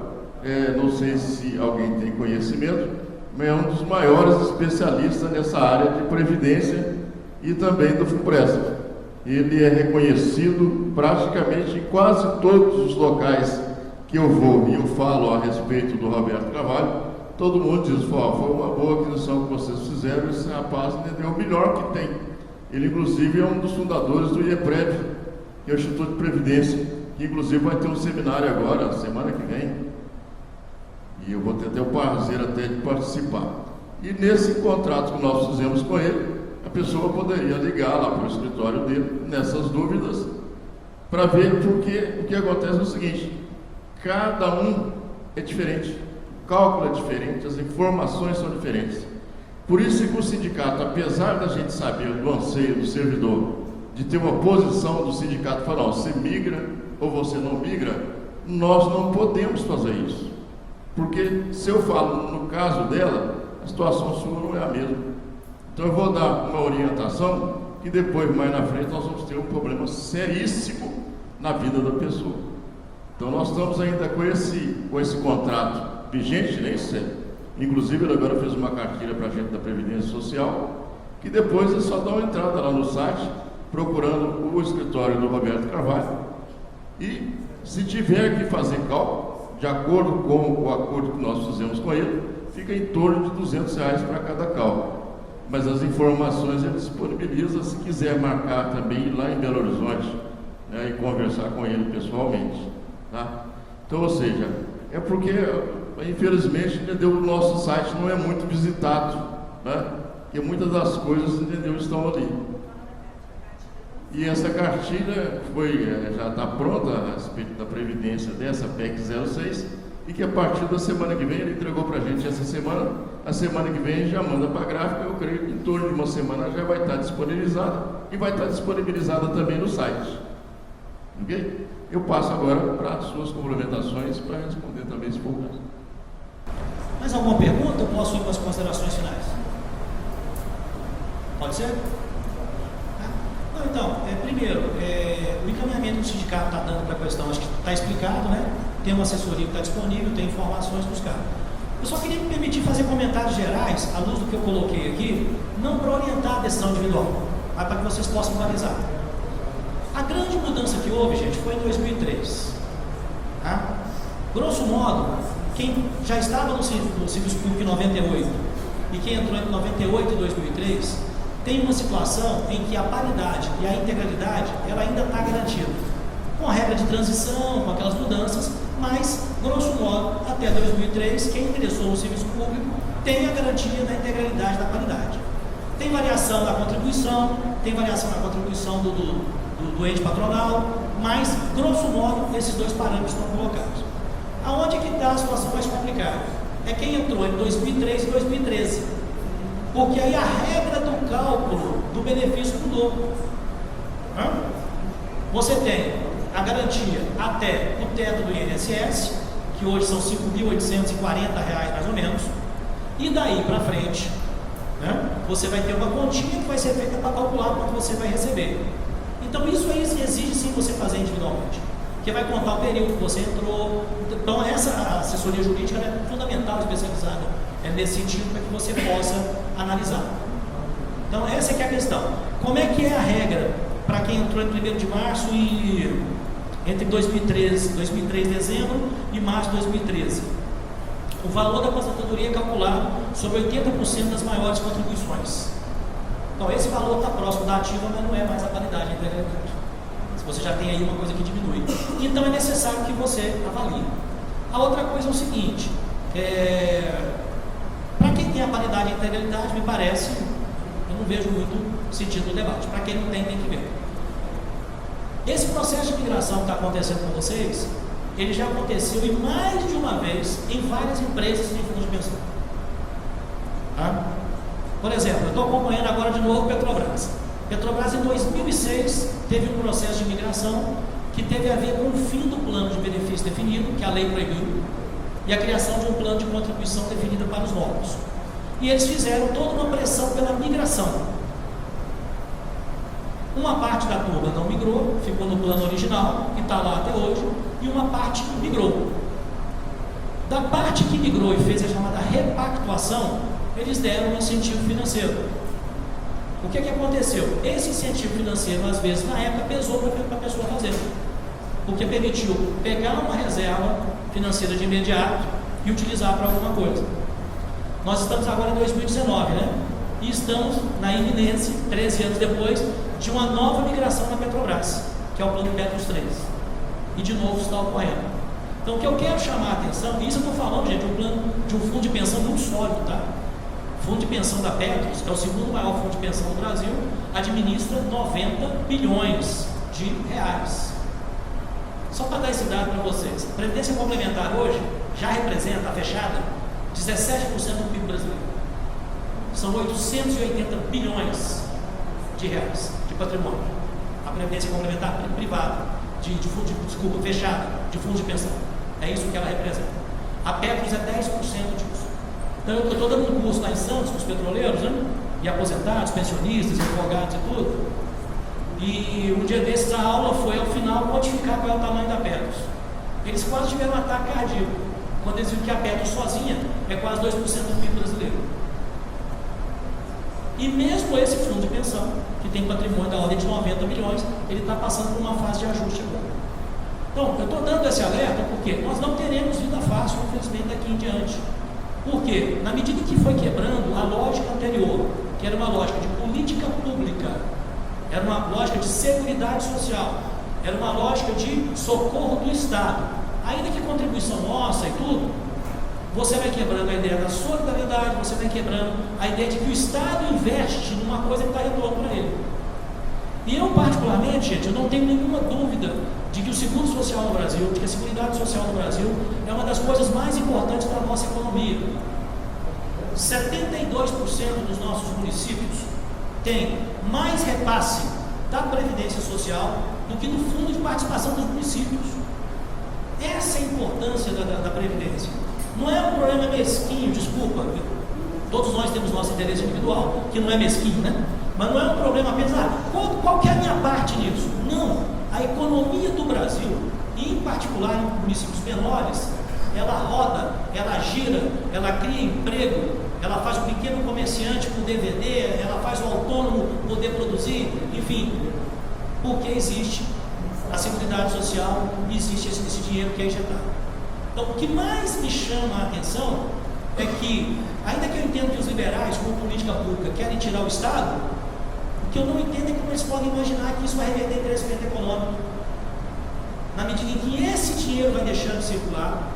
não sei se alguém tem conhecimento, mas é um dos maiores especialistas nessa área de previdência e também do FUNPRESP. Ele é reconhecido praticamente em quase todos os locais que eu vou e eu falo a respeito do Roberto Carvalho. Todo mundo diz, foi uma boa aquisição que vocês fizeram, esse rapaz entendeu o melhor que tem. Ele, inclusive, é um dos fundadores do IEPREV, que é o Instituto de Previdência, que, inclusive, vai ter um seminário agora, semana que vem, e eu vou ter até o prazer até de participar. E nesse contrato que nós fizemos com ele, a pessoa poderia ligar lá para o escritório dele, nessas dúvidas, para ver, porque o que acontece é o seguinte, cada um é diferente. O cálculo é diferente, as informações são diferentes. Por isso que o sindicato, apesar da gente saber do anseio do servidor, de ter uma posição do sindicato, falar, você migra ou você não migra, nós não podemos fazer isso. Porque se eu falo no caso dela, a situação sua não é a mesma. Então eu vou dar uma orientação que depois, mais na frente, nós vamos ter um problema seríssimo na vida da pessoa. Então nós estamos ainda com esse contrato vigente, nem sei. Inclusive ele agora fez uma cartilha para a gente da Previdência Social, que depois é só dar uma entrada lá no site, procurando o escritório do Roberto Carvalho, e se tiver que fazer cálculo, de acordo com o acordo que nós fizemos com ele, fica em torno de R$200 para cada cálculo. Mas as informações ele disponibiliza, se quiser marcar também lá em Belo Horizonte, né, e conversar com ele pessoalmente. Tá? Então, ou seja, é porque, infelizmente, entendeu, o nosso site não é muito visitado, né? Porque muitas das coisas, entendeu, estão ali. E essa cartilha já está pronta a respeito da previdência dessa PEC 06, e que a partir da semana que vem, ele entregou para a gente essa semana, a semana que vem já manda para a gráfica, eu creio que em torno de uma semana já vai estar disponibilizada, e vai estar disponibilizada também no site. Ok? Eu passo agora para as suas complementações para responder também se for o caso. Mais alguma pergunta? Eu posso ir para as considerações finais? Pode ser? Não, então, primeiro, o encaminhamento que o sindicato está dando para a questão, acho que está explicado, né? Tem uma assessoria que está disponível, tem informações para os caras. Eu só queria me permitir fazer comentários gerais, à luz do que eu coloquei aqui, não para orientar a decisão individual, mas para que vocês possam analisar. A grande mudança que houve, gente, foi em 2003. Tá? Grosso modo, quem já estava no serviço público em 98 e quem entrou entre 98 e 2003, tem uma situação em que a paridade e a integralidade ela ainda está garantida. Com a regra de transição, com aquelas mudanças, mas, grosso modo, até 2003, quem ingressou no serviço público tem a garantia da integralidade da paridade. Tem variação da contribuição, tem variação na contribuição do ente patronal, mas, grosso modo, esses dois parâmetros estão colocados. Aonde é que está a situação mais complicada? É quem entrou em 2003 e 2013. Porque aí a regra do cálculo do benefício mudou. Você tem a garantia até o teto do INSS, que hoje são R$ 5.840 mais ou menos, e daí para frente, né, você vai ter uma continha que vai ser feita para calcular quanto você vai receber. Então isso aí exige sim você fazer individualmente, porque vai contar o período que você entrou. Então essa assessoria jurídica é fundamental, especializada nesse sentido, para que você possa analisar. Então essa é que é a questão. Como é que é a regra para quem entrou em 1º de março e entre 2003 dezembro e março de 2013? O valor da aposentadoria é calculado sobre 80% das maiores contribuições. Então esse valor está próximo da ativa, mas não é mais a paridade entre a integralidade. Se você já tem aí uma coisa que diminui. Então é necessário que você avalie. A outra coisa é o seguinte, para quem tem a paridade e a integralidade, me parece, eu não vejo muito sentido no debate. Para quem não tem, tem que ver. Esse processo de migração que está acontecendo com vocês, ele já aconteceu e mais de uma vez em várias empresas de fundos de pensão. Tá? Por exemplo, eu estou acompanhando agora de novo Petrobras. Petrobras em 2006 teve um processo de migração que teve a ver com o fim do plano de benefício definido, que a lei proibiu, e a criação de um plano de contribuição definida para os novos. E eles fizeram toda uma pressão pela migração. Uma parte da turma não migrou, ficou no plano original, que está lá até hoje, e uma parte migrou. Da parte que migrou e fez a chamada repactuação, eles deram um incentivo financeiro. O que aconteceu? Esse incentivo financeiro, às vezes, na época, pesou para a pessoa fazer, porque permitiu pegar uma reserva financeira de imediato e utilizar para alguma coisa. Nós estamos agora em 2019, né? E estamos na iminência, 13 anos depois, de uma nova migração na Petrobras, que é o plano Petros 3. E de novo está ocorrendo. Então o que eu quero chamar a atenção, e isso eu estou falando, gente, um plano de um fundo de pensão muito sólido, tá? O fundo de pensão da Petros, que é o segundo maior fundo de pensão do Brasil, administra 90 bilhões de reais. Só para dar esse dado para vocês, a Previdência Complementar hoje já representa, a fechada, 17% do PIB brasileiro. São 880 bilhões de reais de patrimônio. A Previdência Complementar privada, fechada, de fundo de pensão. É isso que ela representa. A Petros é 10% disso. Então eu estou dando um curso lá em Santos com os petroleiros, né? E aposentados, pensionistas, advogados e tudo. E um dia desses a aula foi ao final quantificar qual é o tamanho da Petros. Eles quase tiveram um ataque cardíaco quando eles viram que a Petros sozinha é quase 2% do PIB brasileiro. E mesmo esse fundo de pensão, que tem patrimônio da ordem de 90 milhões, ele está passando por uma fase de ajuste agora. Então, eu estou dando esse alerta porque nós não teremos vida fácil, infelizmente, daqui em diante. Por quê? Na medida que foi quebrando a lógica anterior, que era uma lógica de política pública, era uma lógica de seguridade social, era uma lógica de socorro do Estado, ainda que contribuição nossa e tudo, você vai quebrando a ideia da solidariedade, você vai quebrando a ideia de que o Estado investe numa coisa que dá retorno para ele. E eu, particularmente, gente, eu não tenho nenhuma dúvida de que o seguro social no Brasil, de que a seguridade social no Brasil é uma das coisas mais importantes para a nossa economia. 72% dos nossos municípios têm mais repasse da Previdência Social do que no fundo de participação dos municípios. Essa é a importância da Previdência. Não é um problema mesquinho, desculpa, todos nós temos nosso interesse individual, que não é mesquinho, né? Mas não é um problema apenas, qual que é a minha parte nisso? Não, a economia do Brasil, e em particular em municípios menores, ela roda, ela gira, ela cria emprego, ela faz o pequeno comerciante poder vender, ela faz o autônomo poder produzir, enfim, porque existe a Seguridade Social, existe esse dinheiro que é injetado. Então, o que mais me chama a atenção é que, ainda que eu entenda que os liberais, como política pública, querem tirar o Estado, o que eu não entendo é como eles podem imaginar que isso vai reverter em crescimento econômico. Na medida em que esse dinheiro vai deixando de circular,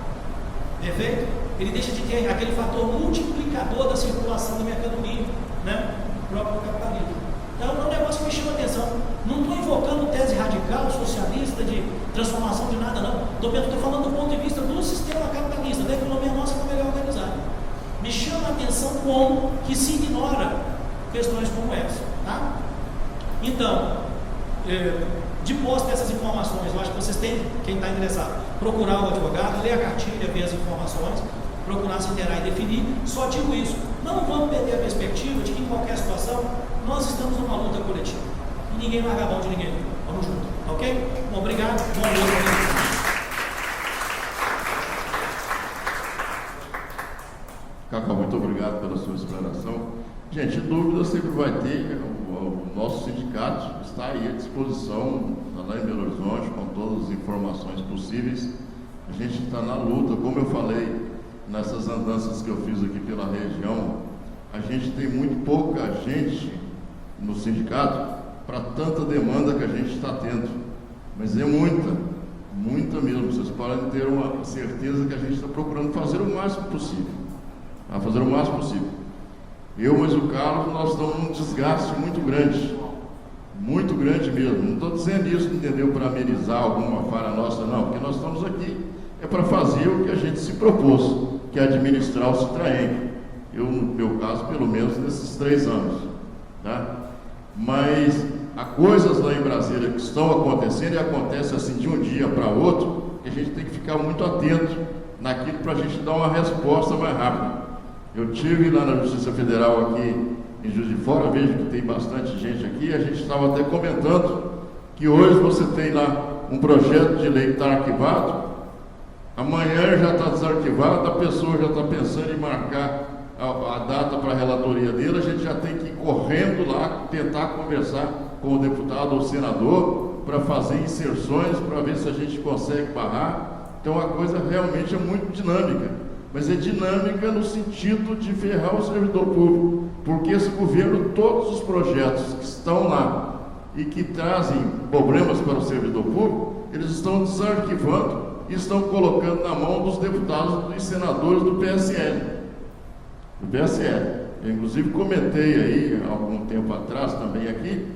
perfeito? Ele deixa de ter aquele fator multiplicador da circulação da mercadoria, né? O próprio capitalismo. Então, é um negócio que me chama a atenção. Não estou invocando tese radical, socialista, de transformação de nada, não. Estou falando do ponto de vista do sistema capitalista, da economia nossa como ele é organizada. Me chama a atenção como que se ignora questões como essa, tá? Então, de posse dessas informações, eu acho que vocês têm, quem está interessado, procurar o advogado, ler a cartilha, ver as informações, procurar se inteirar e definir. Só digo isso, não vamos perder a perspectiva de que em qualquer situação nós estamos numa luta coletiva e ninguém larga a mão de ninguém. Vamos junto, ok? Bom, obrigado, boa noite. Cacau, muito obrigado pela sua explanação. Gente, dúvida sempre vai ter. O nosso sindicato está aí à disposição, está lá em Belo Horizonte, com todas as informações possíveis. A gente está na luta, como eu falei, nessas andanças que eu fiz aqui pela região, a gente tem muito pouca gente no sindicato para tanta demanda que a gente está tendo. Mas é muita mesmo. Vocês podem ter uma certeza que a gente está procurando fazer o máximo possível. Fazer o máximo possível. Eu, mas o Carlos, nós estamos num desgaste muito grande mesmo. Não estou dizendo isso, entendeu, para amenizar alguma falha nossa, não, porque nós estamos aqui para fazer o que a gente se propôs, que é administrar o Citraeng. Eu, no meu caso, pelo menos nesses 3 anos, tá? Mas há coisas lá em Brasília que estão acontecendo e acontece assim de um dia para outro, que a gente tem que ficar muito atento naquilo para a gente dar uma resposta mais rápida. Eu estive lá na Justiça Federal aqui em Juiz de Fora, vejo que tem bastante gente aqui, a gente estava até comentando que hoje você tem lá um projeto de lei que está arquivado, amanhã já está desarquivado, a pessoa já está pensando em marcar a data para a relatoria dele, a gente já tem que ir correndo lá, tentar conversar com o deputado ou senador para fazer inserções, para ver se a gente consegue barrar. Então a coisa realmente é muito dinâmica. Mas é dinâmica no sentido de ferrar o servidor público, porque esse governo, todos os projetos que estão lá e que trazem problemas para o servidor público, eles estão desarquivando e estão colocando na mão dos deputados e senadores do PSL. Eu inclusive comentei aí, há algum tempo atrás também aqui,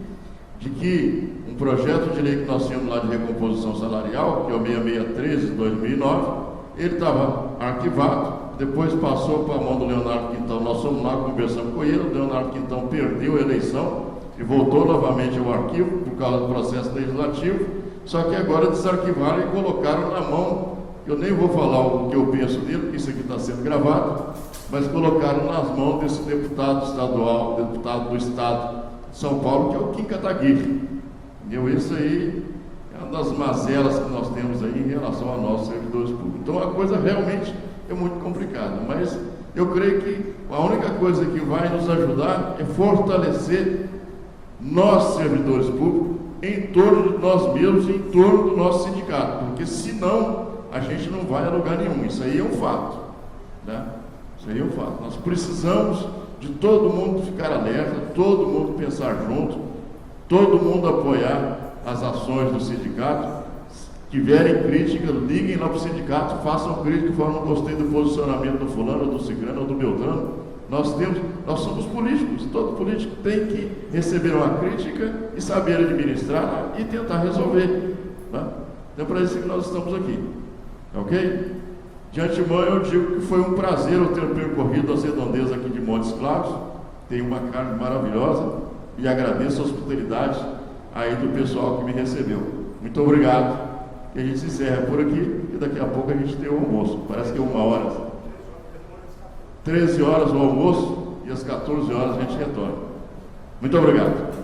de que um projeto de lei que nós tínhamos lá de recomposição salarial, que é o 6613 de 2009, ele estava arquivado, depois passou para a mão do Leonardo Quintão, nós fomos lá, conversamos com ele, o Leonardo Quintão perdeu a eleição e voltou novamente ao arquivo por causa do processo legislativo, só que agora desarquivaram e colocaram na mão, eu nem vou falar o que eu penso dele, porque isso aqui está sendo gravado, mas colocaram nas mãos desse deputado estadual, deputado do estado de São Paulo, que é o Kim Kataguiri. Isso aí é uma das mazelas que nós temos aí em relação a nossos servidores públicos. Então a coisa realmente é muito complicada, mas eu creio que a única coisa que vai nos ajudar é fortalecer nós, servidores públicos, em torno de nós mesmos e em torno do nosso sindicato, porque senão a gente não vai a lugar nenhum. Isso aí é um fato, né? Isso aí é um fato. Nós precisamos de todo mundo ficar alerta, todo mundo pensar junto, todo mundo apoiar as ações do sindicato, tiverem crítica, liguem lá para o sindicato, façam crítica, falam, não gostei do posicionamento do fulano, do ciclano ou do beltrano. Nós somos políticos, todo político tem que receber uma crítica e saber administrar e tentar resolver. Né? Então, para isso que nós estamos aqui. Ok? De antemão, eu digo que foi um prazer eu ter percorrido as redondezas aqui de Montes Claros. Tem uma carne maravilhosa e agradeço a hospitalidade aí do pessoal que me recebeu. Muito obrigado. E a gente se encerra por aqui e daqui a pouco a gente tem o almoço. Parece que é 1 hora. 13 horas o almoço e às 14 horas a gente retorna. Muito obrigado.